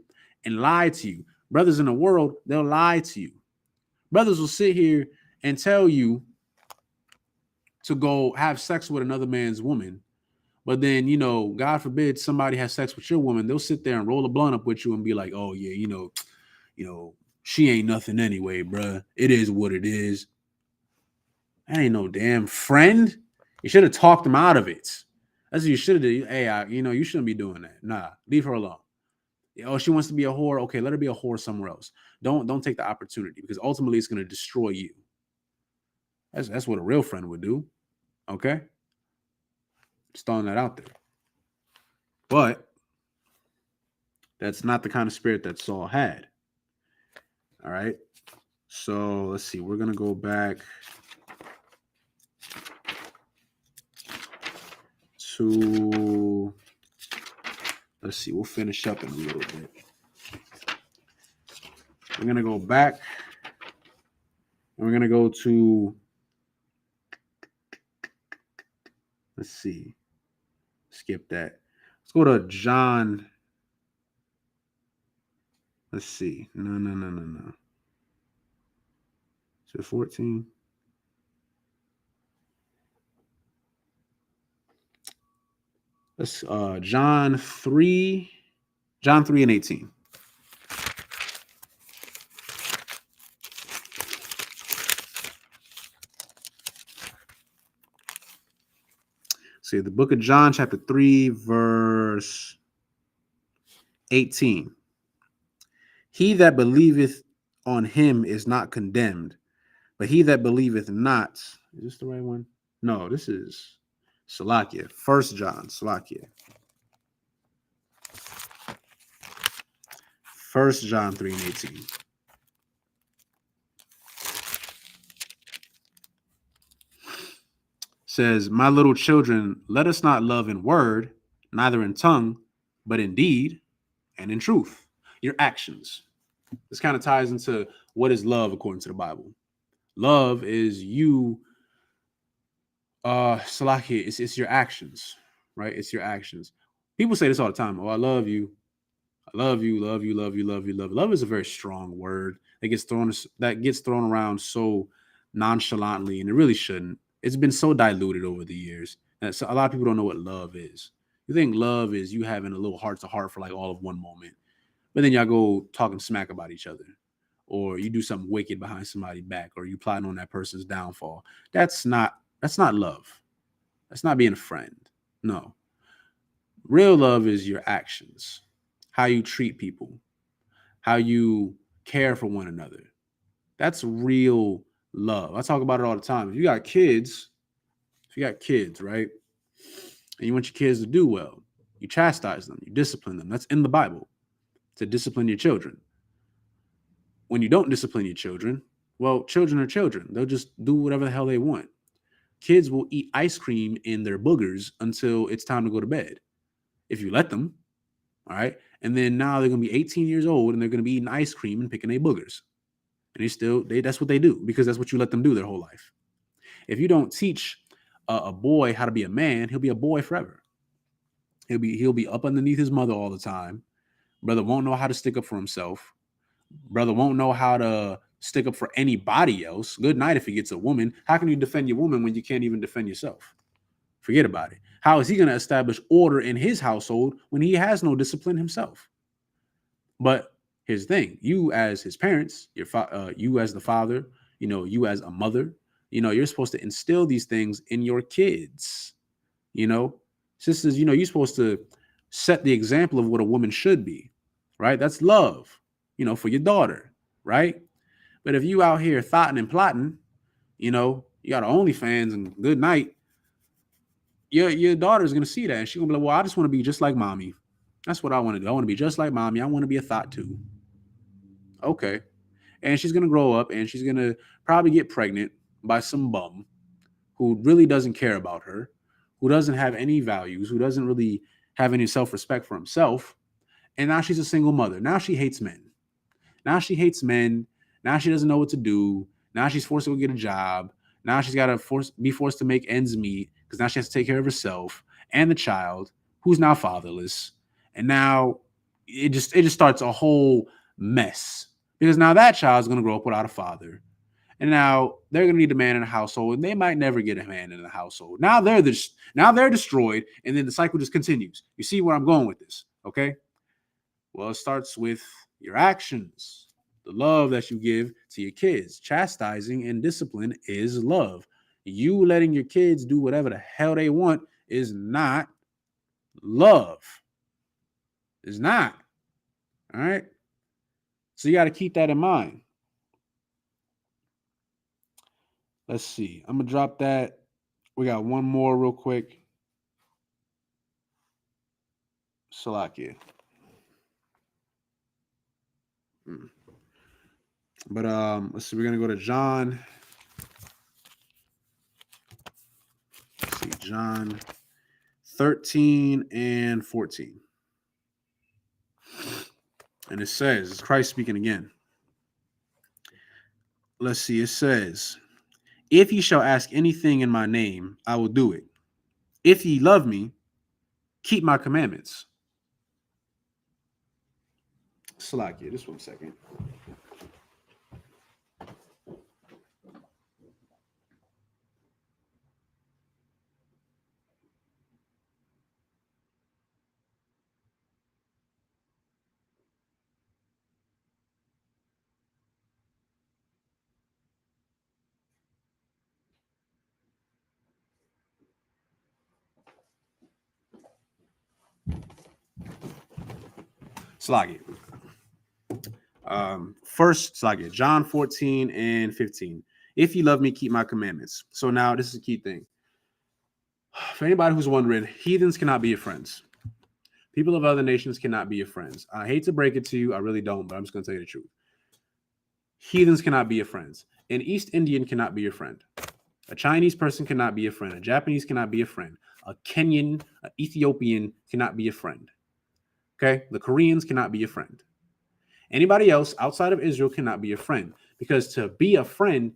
and lie to you. Brothers in the world, they'll lie to you. Brothers will sit here and tell you to go have sex with another man's woman. But then, you know, God forbid somebody has sex with your woman, they'll sit there and roll a blunt up with you and be like, oh yeah, you know, she ain't nothing anyway, bruh. It is what it is. That ain't no damn friend. You should have talked him out of it. That's what you should have done. Hey, you shouldn't be doing that. Nah, leave her alone. Oh, she wants to be a whore. Okay, let her be a whore somewhere else. Don't take the opportunity, because ultimately it's going to destroy you. That's what a real friend would do. Okay? Just throwing that out there. But that's not the kind of spirit that Saul had. All right. So let's see. We're going to go back to, let's see. We'll finish up in a little bit. We're going to go back and we're going to go to, let's see. Skip that. Let's go to John. Let's see. No. Is it 14? Let's John 3 and 18. See, the book of John, chapter 3, verse 18. He that believeth on him is not condemned, but he that believeth not, is this the right one? No, this is Salakia. 1 John, Salakia. 1 John 3 and 18. Says, my little children, let us not love in word, neither in tongue, but in deed and in truth. Your actions. This kind of ties into what is love according to the Bible. Love is you, Salakia, it's your actions, right? It's your actions. People say this all the time. Oh, I love you. I love you, love you, love you, love you, love you. Love is a very strong word that gets thrown around so nonchalantly, and it really shouldn't. It's been so diluted over the years. And so a lot of people don't know what love is. You think love is you having a little heart to heart for like all of one moment, but then y'all go talking smack about each other, or you do something wicked behind somebody's back, or you plotting on that person's downfall. That's not love. That's not being a friend. No. Real love is your actions, how you treat people, how you care for one another. That's real love. I talk about it all the time. If you got kids, right? And and you want your kids to do well. You chastise them, you discipline them. That's in the Bible, to discipline your children. When you don't discipline your children, well, children are children. They'll just do whatever the hell they want. Kids will eat ice cream in their boogers until it's time to go to bed, if you let them. All right. And then now they're going to be 18 years old and they're going to be eating ice cream and picking their boogers. And that's what they do, because that's what you let them do their whole life. If you don't teach a boy how to be a man, he'll be a boy forever. He'll be up underneath his mother all the time. Brother won't know how to stick up for himself. Brother won't know how to stick up for anybody else. Good night if he gets a woman. How can you defend your woman when you can't even defend yourself? Forget about it. How is he going to establish order in his household when he has no discipline himself? But here's the thing: you as his parents, you as the father, you as a mother, you're supposed to instill these things in your kids. Sisters, you're supposed to set the example of what a woman should be, right? That's love, for your daughter, right? But if you out here thotting and plotting, you got OnlyFans and good night, your daughter's gonna see that and she's gonna be like, well, I just want to be just like mommy. That's what I want to do. I want to be just like mommy. I want to be a thought too. Okay. And she's gonna grow up and she's gonna probably get pregnant by some bum who really doesn't care about her, who doesn't have any values, who doesn't really have any self-respect for himself. And now she's a single mother. Now she hates men. Now she hates men. Now she doesn't know what to do. Now she's forced to go get a job. Now she's got to be forced to make ends meet because now she has to take care of herself and the child, who's now fatherless. And now it just starts a whole mess, because now that child's going to grow up without a father. And now they're going to need a man in the household, and they might never get a man in the household. Now they're destroyed, and then the cycle just continues. You see where I'm going with this, okay? Well, it starts with your actions, the love that you give to your kids. Chastising and discipline is love. You letting your kids do whatever the hell they want is not love. It's not. All right? So you got to keep that in mind. Let's see. I'm going to drop that. We got one more real quick. Salakia. But let's see. We're going to go to John. Let's see. John 13 and 14. And it says, it's Christ speaking again. Let's see. It says, if ye shall ask anything in my name, I will do it. If ye love me, keep my commandments. Salakia, just 1 second. Salakia. First, Salakia, John 14 and 15. If you love me, keep my commandments. So now this is a key thing. For anybody who's wondering, heathens cannot be your friends. People of other nations cannot be your friends. I hate to break it to you. I really don't, but I'm just going to tell you the truth. Heathens cannot be your friends. An East Indian cannot be your friend. A Chinese person cannot be your friend. A Japanese cannot be a friend. A Kenyan, an Ethiopian cannot be a friend. Okay? The Koreans cannot be your friend. Anybody else outside of Israel cannot be your friend, because to be a friend,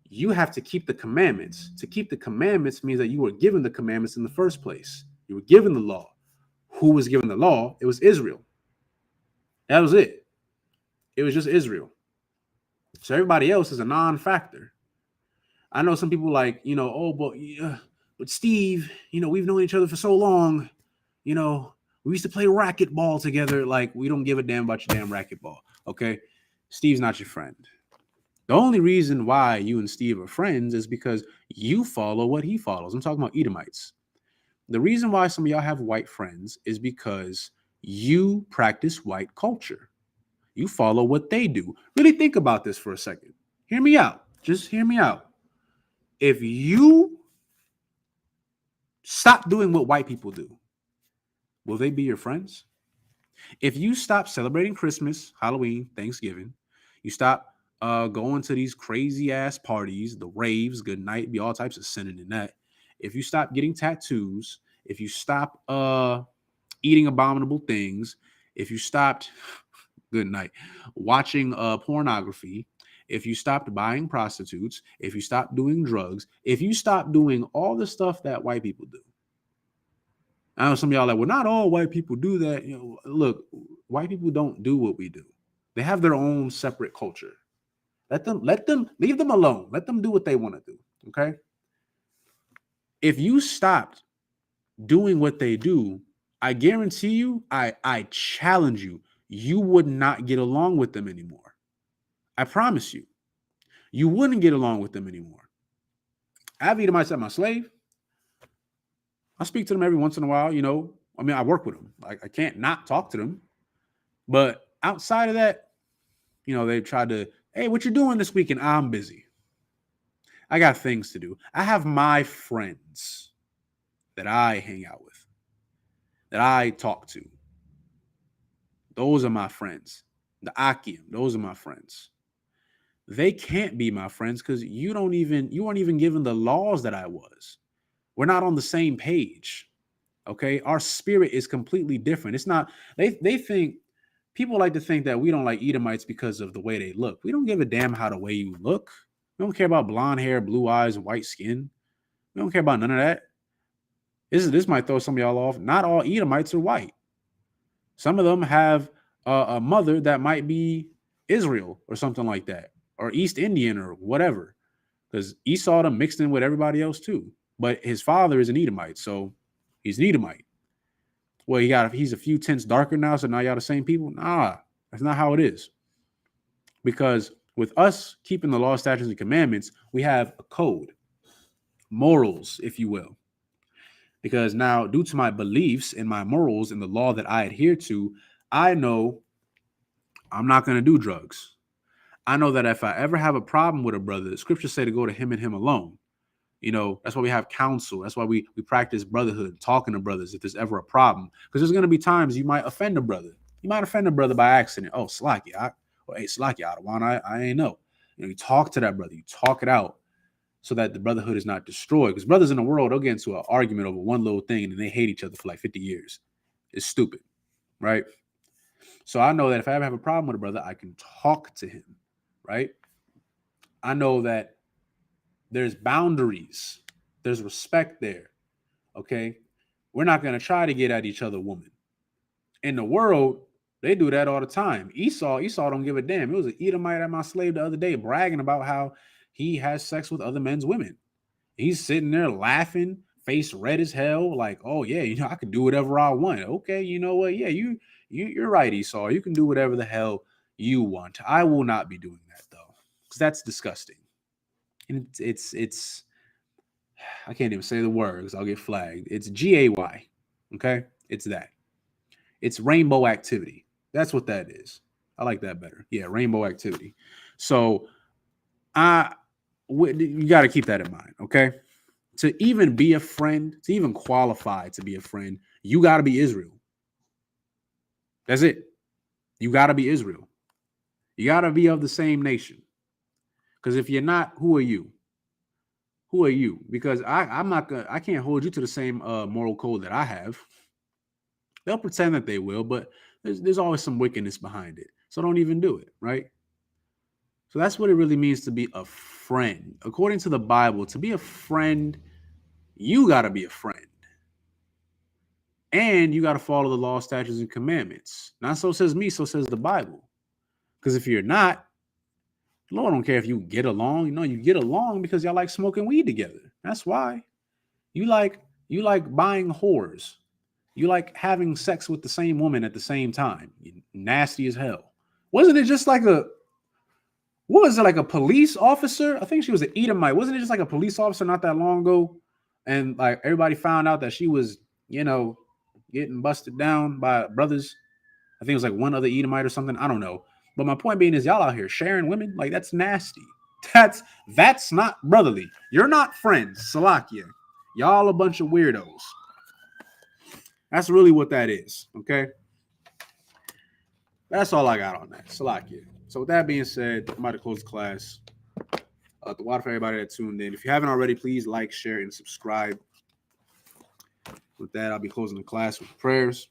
you have to keep the commandments. To keep the commandments means that you were given the commandments in the first place. You were given the law. Who was given the law? It was Israel. That was it. It was just Israel. So everybody else is a non-factor. I know some people like, but Steve, we've known each other for so long, we used to play racquetball together. Like, we don't give a damn about your damn racquetball, okay? Steve's not your friend. The only reason why you and Steve are friends is because you follow what he follows. I'm talking about Edomites. The reason why some of y'all have white friends is because you practice white culture. You follow what they do. Really think about this for a second. Hear me out. Just hear me out. If you Stop doing what white people do. Will they be your friends? If you stop celebrating Christmas, Halloween, Thanksgiving, you stop going to these crazy ass parties, the raves, good night, be all types of sinning in that. If you stop getting tattoos, if you stop eating abominable things, if you stopped, good night, watching pornography, if you stopped buying prostitutes, if you stopped doing drugs, if you stop doing all the stuff that white people do. I know some of y'all are like, well, not all white people do that. You know, look, white people don't do what we do. They have their own separate culture. Let them, leave them alone. Let them do what they want to do. Okay. If you stopped doing what they do, I guarantee you, I challenge you, you would not get along with them anymore. I promise you, you wouldn't get along with them anymore. I have Edomites at my slave. I speak to them every once in a while, you know. I mean, I work with them. I can't not talk to them. But outside of that, you know, they tried to, hey, what you doing this weekend? I'm busy. I got things to do. I have my friends that I hang out with, that I talk to. Those are my friends. The Akim, those are my friends. They can't be my friends because you weren't even given the laws that I was. We're not on the same page. Okay. Our spirit is completely different. It's not, they think, people like to think that we don't like Edomites because of the way they look. We don't give a damn how the way you look. We don't care about blonde hair, blue eyes, and white skin. We don't care about none of that. This might throw some of y'all off. Not all Edomites are white. Some of them have a mother that might be Israel or something like that, or East Indian or whatever, because Esau them mixed in with everybody else too. But his father is an Edomite, so he's an Edomite. Well, he's a few tints darker now, so now y'all the same people? Nah, that's not how it is. Because with us keeping the law, statutes, and commandments, we have a code, morals, if you will. Because now, due to my beliefs and my morals and the law that I adhere to, I know I'm not going to do drugs. I know that if I ever have a problem with a brother, the scriptures say to go to him and him alone. You know, that's why we have counsel. That's why we practice brotherhood, talking to brothers if there's ever a problem. Because there's going to be times you might offend a brother. You might offend a brother by accident. Oh, Slacky, hey, Slacky, I ain't know. You know, you talk to that brother. You talk it out so that the brotherhood is not destroyed. Because brothers in the world, they'll get into an argument over one little thing and they hate each other for like 50 years. It's stupid, right? So I know that if I ever have a problem with a brother, I can talk to him, right? I know that there's boundaries. There's respect there. Okay. We're not going to try to get at each other, woman. In the world, they do that all the time. Esau don't give a damn. It was an Edomite at my slave the other day bragging about how he has sex with other men's women. He's sitting there laughing, face red as hell, like, oh yeah, you know, I can do whatever I want. Okay, you know what? Yeah, you're right, Esau. You can do whatever the hell you want. I will not be doing that though, because that's disgusting. And it's I can't even say the words. I'll get flagged. It's GAY. Okay, it's that. It's rainbow activity. That's what that is. I like that better. Yeah, rainbow activity. So you got to keep that in mind. Okay, to even be a friend, to even qualify to be a friend, you got to be Israel. That's it. You got to be Israel. You got to be of the same nation. Because if you're not, who are you? Who are you? Because I can't hold you to the same moral code that I have. They'll pretend that they will, but there's always some wickedness behind it. So don't even do it, right? So that's what it really means to be a friend. According to the Bible, to be a friend, you got to be a friend. And you got to follow the law, statutes, and commandments. Not so says me, so says the Bible. Because if you're not, the Lord don't care if you get along. You know, you get along because y'all like smoking weed together. That's why. You like buying whores. You like having sex with the same woman at the same time. You're nasty as hell. Wasn't it just like what was it, like a police officer? I think she was an Edomite. Wasn't it just like a police officer not that long ago? And like everybody found out that she was, you know, getting busted down by brothers. I think it was like one other Edomite or something. I don't know. But my point being is y'all out here sharing women. Like that's nasty. That's not brotherly. You're not friends, Salakia. Y'all a bunch of weirdos. That's really what that is, okay? That's all I got on that. Salakia. So with that being said, I'm about to close the class. The water for everybody that tuned in. If you haven't already, please like, share, and subscribe. With that, I'll be closing the class with prayers.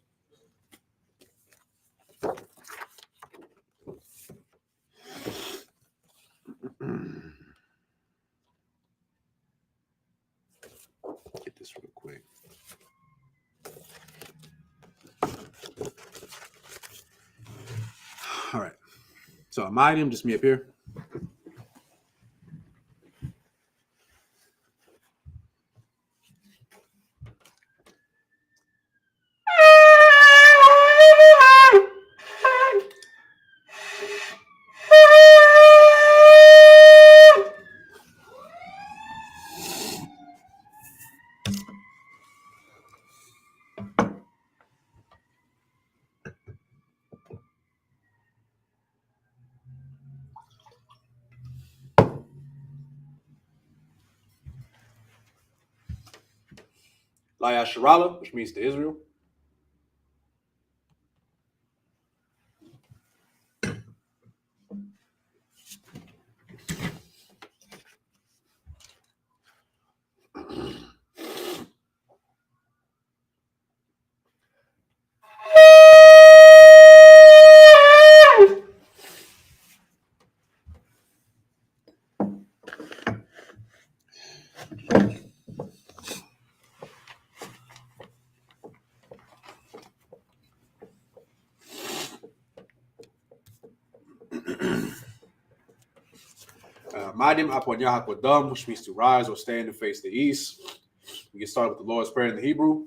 Get this real quick. All right. So Amidium, just me up here. La Yasharala, which means to Israel. Madim Aponyah Hakwadam, which means to rise or stand and face the east. We get started with the Lord's Prayer in the Hebrew.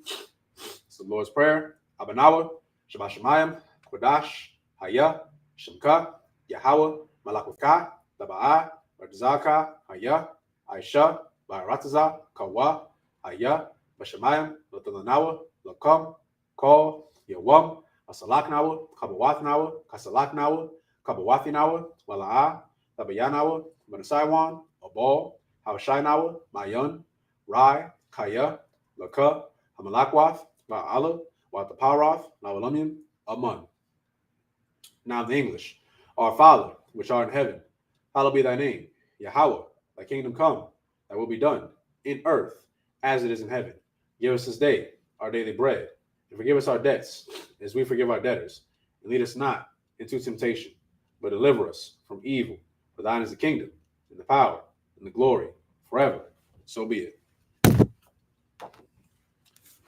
It's the Lord's Prayer. Abanawa, Shabbat Shemayim, Kodash, Haya, Shemka, Yahweh, Malakutka, Taba'ah, Badzaka, Haya, Aisha, Barataza, Kawa, Haya, Bashemayim, Latananawa, Lakam, Kol, Yawam, Asalaknawa, Kabawatnawa, Kasalaknawa, Kabawathinawa, Wala'ah, Tabayanawa, Manasaiwan, Abal, Hawashainawa, Mayan, Rai, Kaya, Laka, Hamalakwath, Ba'ala, Wataparoth, Nawalamim, Amun. Now in the English, Our Father, which art in heaven, hallowed be thy name. Yahweh, thy kingdom come, thy will be done, in earth as it is in heaven. Give us this day our daily bread, and forgive us our debts, as we forgive our debtors. And lead us not into temptation, but deliver us from evil. For thine is the kingdom, and the power, and the glory, forever. So be it.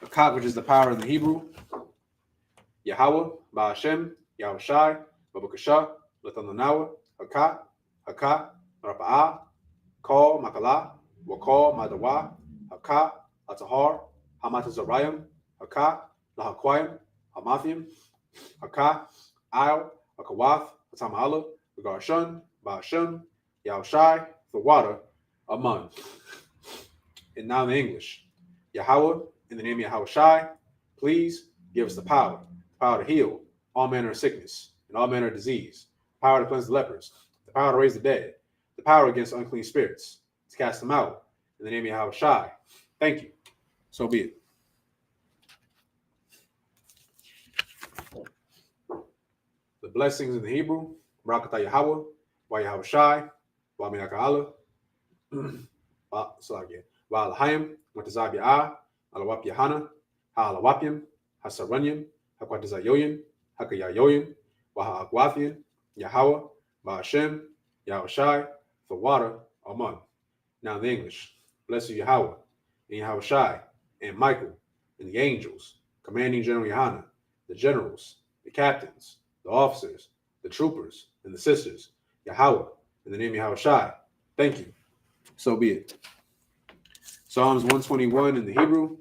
Akak, which is the power in the Hebrew. Yahweh, Ba'ashem, Yahushai, Babakasha, Latananawa, Hakak, Hakak, Rapa'ah, Kal, Makala, Wakal, Madawa, Hakak, Atahar, Hamatazarayim, Hakak, Lahakwayim, Hamathim, Hakak, Al, Akawath, Hatamala, Garshan, Ba'ashem, Yahushai, the water, Amun. And now in English, Yahweh, in the name of Yahushai, please give us the power to heal all manner of sickness and all manner of disease, the power to cleanse the lepers, the power to raise the dead, the power against unclean spirits, to cast them out, in the name of Yahushai. Thank you. So be it. The blessings in the Hebrew, Barakatah Yahweh, Wa Yahushai, Wa Minaka'ala, so again, Wa Alahayim, Watazab Ya'ah, Alawap Yahana, Ha-Alawapim, Ha-Saranyim, Ha-Kwatazayoyin, Ha-Kayayoyin, Wa-Ha-Akwathian, Yahweh, Ba-Hashem, Yahushai, the water, Amun. Now in the English, bless you Yahweh, and Yahushai, and Michael, and the angels, commanding General Yohana, the generals, the captains, the officers, the troopers, and the sisters, Yahweh, in the name of Yahushai. Thank you. So be it. Psalms 121 in the Hebrew.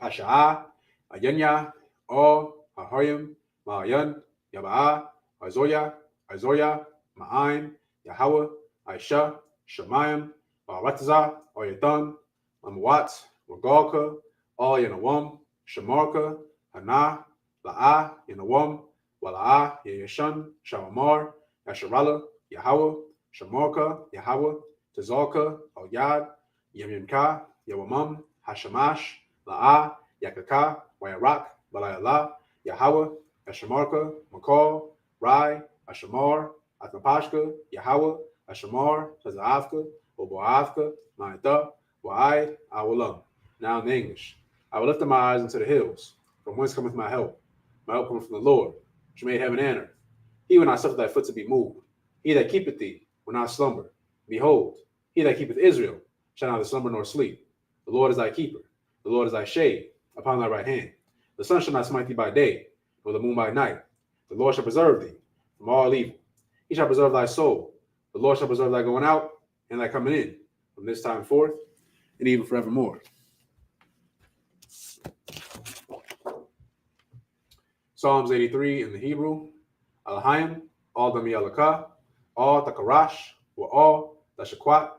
Asha'ah, Ayanya, O, Ahoyim, Ma'ayan, Yaba'ah, Azoya, Ma'aim, Yahweh, Aisha, Shemayim, Ba'aratazah, Oyatan, Amwat, Wagalka, All Yanawam, Shemarka, Hana, La'ah, Yanawam, Wala'ah, Yayashan, Shawamar, Yasharala, Yahweh, Shemarka, Yahweh, Tazalka, Al-Yad, Yemyamka, Yawamam, Hashamash, La'ah, Yakaka, Wayarak, Balayala, Yahweh, Ashamarka, Makal, Rai, Ashamar, Atmapashka, Yahweh, Ashamar, Tazaavka, Oboavka, Maida, Wa'ai, Awalam. Now in English. I will lift up my eyes into the hills. From whence cometh my help? My help cometh from the Lord, which made heaven and earth. He will not suffer thy foot to be moved. He that keepeth thee will not slumber. Behold, he that keepeth Israel shall neither slumber nor sleep. The Lord is thy keeper. The Lord is thy shade upon thy right hand. The sun shall not smite thee by day, nor the moon by night. The Lord shall preserve thee from all evil. He shall preserve thy soul. The Lord shall preserve thy going out and thy coming in from this time forth and even forevermore. Psalms 83 in the Hebrew. Alahayim, all Dami Alaka, all Takarash, wa all Dashakwat,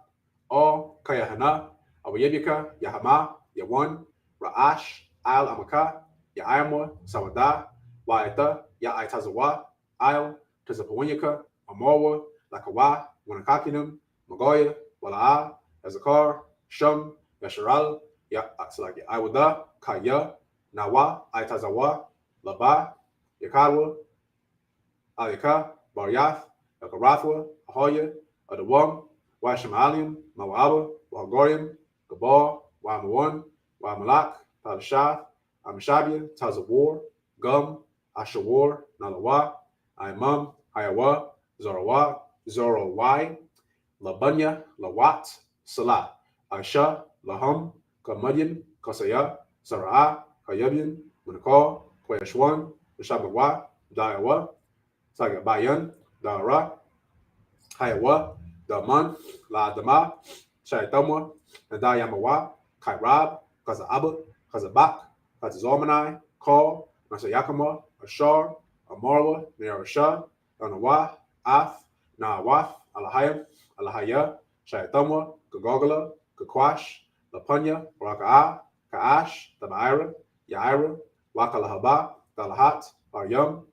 all Kayahana, Awayebika, Yahama, Yawan, Ra'ash, Al Amaka, Ya'ayamwa, Sawada, Wa'ita, Ya'itazawa, Al, Tazapawanyaka, Amarwa, Lakawa, Wanakakinum, Magoya, Wala'a, Ezekar, Shum, Yasharal, Iwada, Kaya, Nawa, Aitazawa, Laba, Yakadwa, Alika, Baryath, Yakarathwa, Ahoya, Adawam, Washamalim, Mawaba, Wahagorium, Gabal, Wamawan, Wamalak, Talashath, Amishabia, Tazawar, Gum, Ashawar, Nalawa, Imam, Hayawa, Zorowai, Labunya, Lawat, Salah, Aisha, Laham, Kamadian, Kasaya, Sarah, Kayabian, Munakal, Kweshwan, Shabbawa, Daiwa, Sagabayan, Dara, Hayawa, Daman, La Dama, Shaitamwa, Nadayamawa, Kairab, Kazaaba, Kazabak, Kazazormanai, Kal, Masayakama, Ashar, Amarwa, Nerasha, Anawa, Af, Nawath, Alahayam, Alahaya, Shaitamwa, Gagogala, Kakwash, Lapunya, Raka'a, Kaash, Tabaira, Yaira, Wakalahaba, Dalahat, Aryam,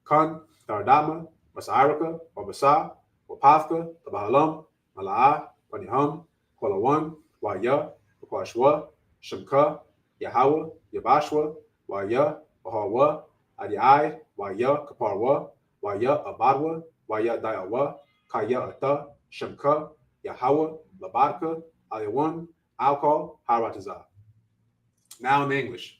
Kun, Dardama, Masairaka, Wabasa, Wapafka, Tabahalam, Mala'a, Paniham, Kwalawan, Waya, Wakwashwa, Shemka, Yahawa, Yabashwa, Waya, Wahawa, Adiai, Waya, Kaparwa, Waya, Abadwa, Waya, Dayawa, Kaya, Ata, Shemka, Yahawa, Labadka, Aliwan, Alcohol, Harataza. Now in English.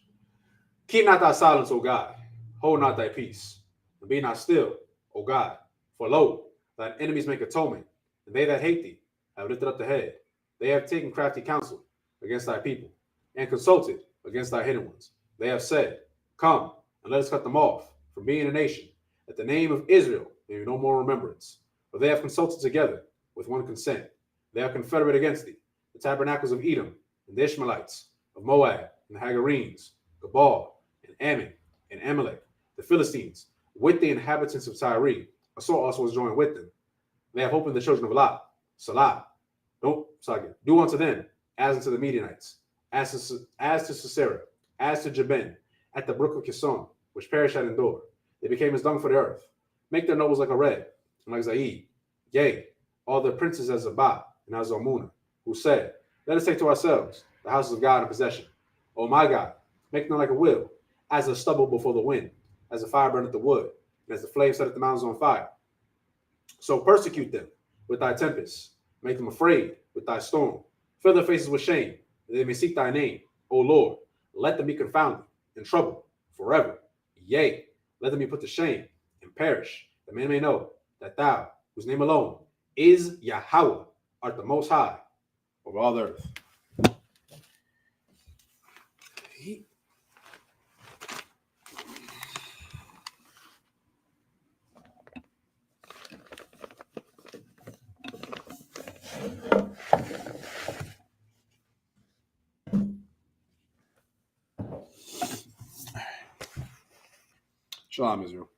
Keep not thy silence, O God. Hold not thy peace. And be not still, O God. For lo, thine enemies make atonement, and they that hate thee have lifted up the head. They have taken crafty counsel against thy people, and consulted against thy hidden ones. They have said, Come, and let us cut them off from being a nation, that the name of Israel may be no more remembrance. For they have consulted together with one consent. They are confederate against thee, the tabernacles of Edom, and the Ishmaelites, of Moab, and the Hagarenes, Gabal, and Ammon, and Amalek, the Philistines, with the inhabitants of Tyre. A sword also was joined with them. They have opened the children of Lot, Salah. Do unto them as unto the Midianites, as to Sisera, as to Jabin, at the brook of Kison, which perished at Endor. They became as dung for the earth. Make their nobles like a red, and like Zaid. Yea, all the princes as Zabah and as Zalmunna, who said, Let us take to ourselves the houses of God in possession. O my God, make them like a wheel, as the stubble before the wind, as the fire burneth the wood, and as the flame setteth the mountains on fire. So persecute them with thy tempest, make them afraid with thy storm. Fill their faces with shame, that they may seek thy name. O Lord, let them be confounded and troubled forever. Yea, let them be put to shame and perish, that men may know that thou, whose name alone is Yahweh, art the most high over all the earth. Shalom, Israel.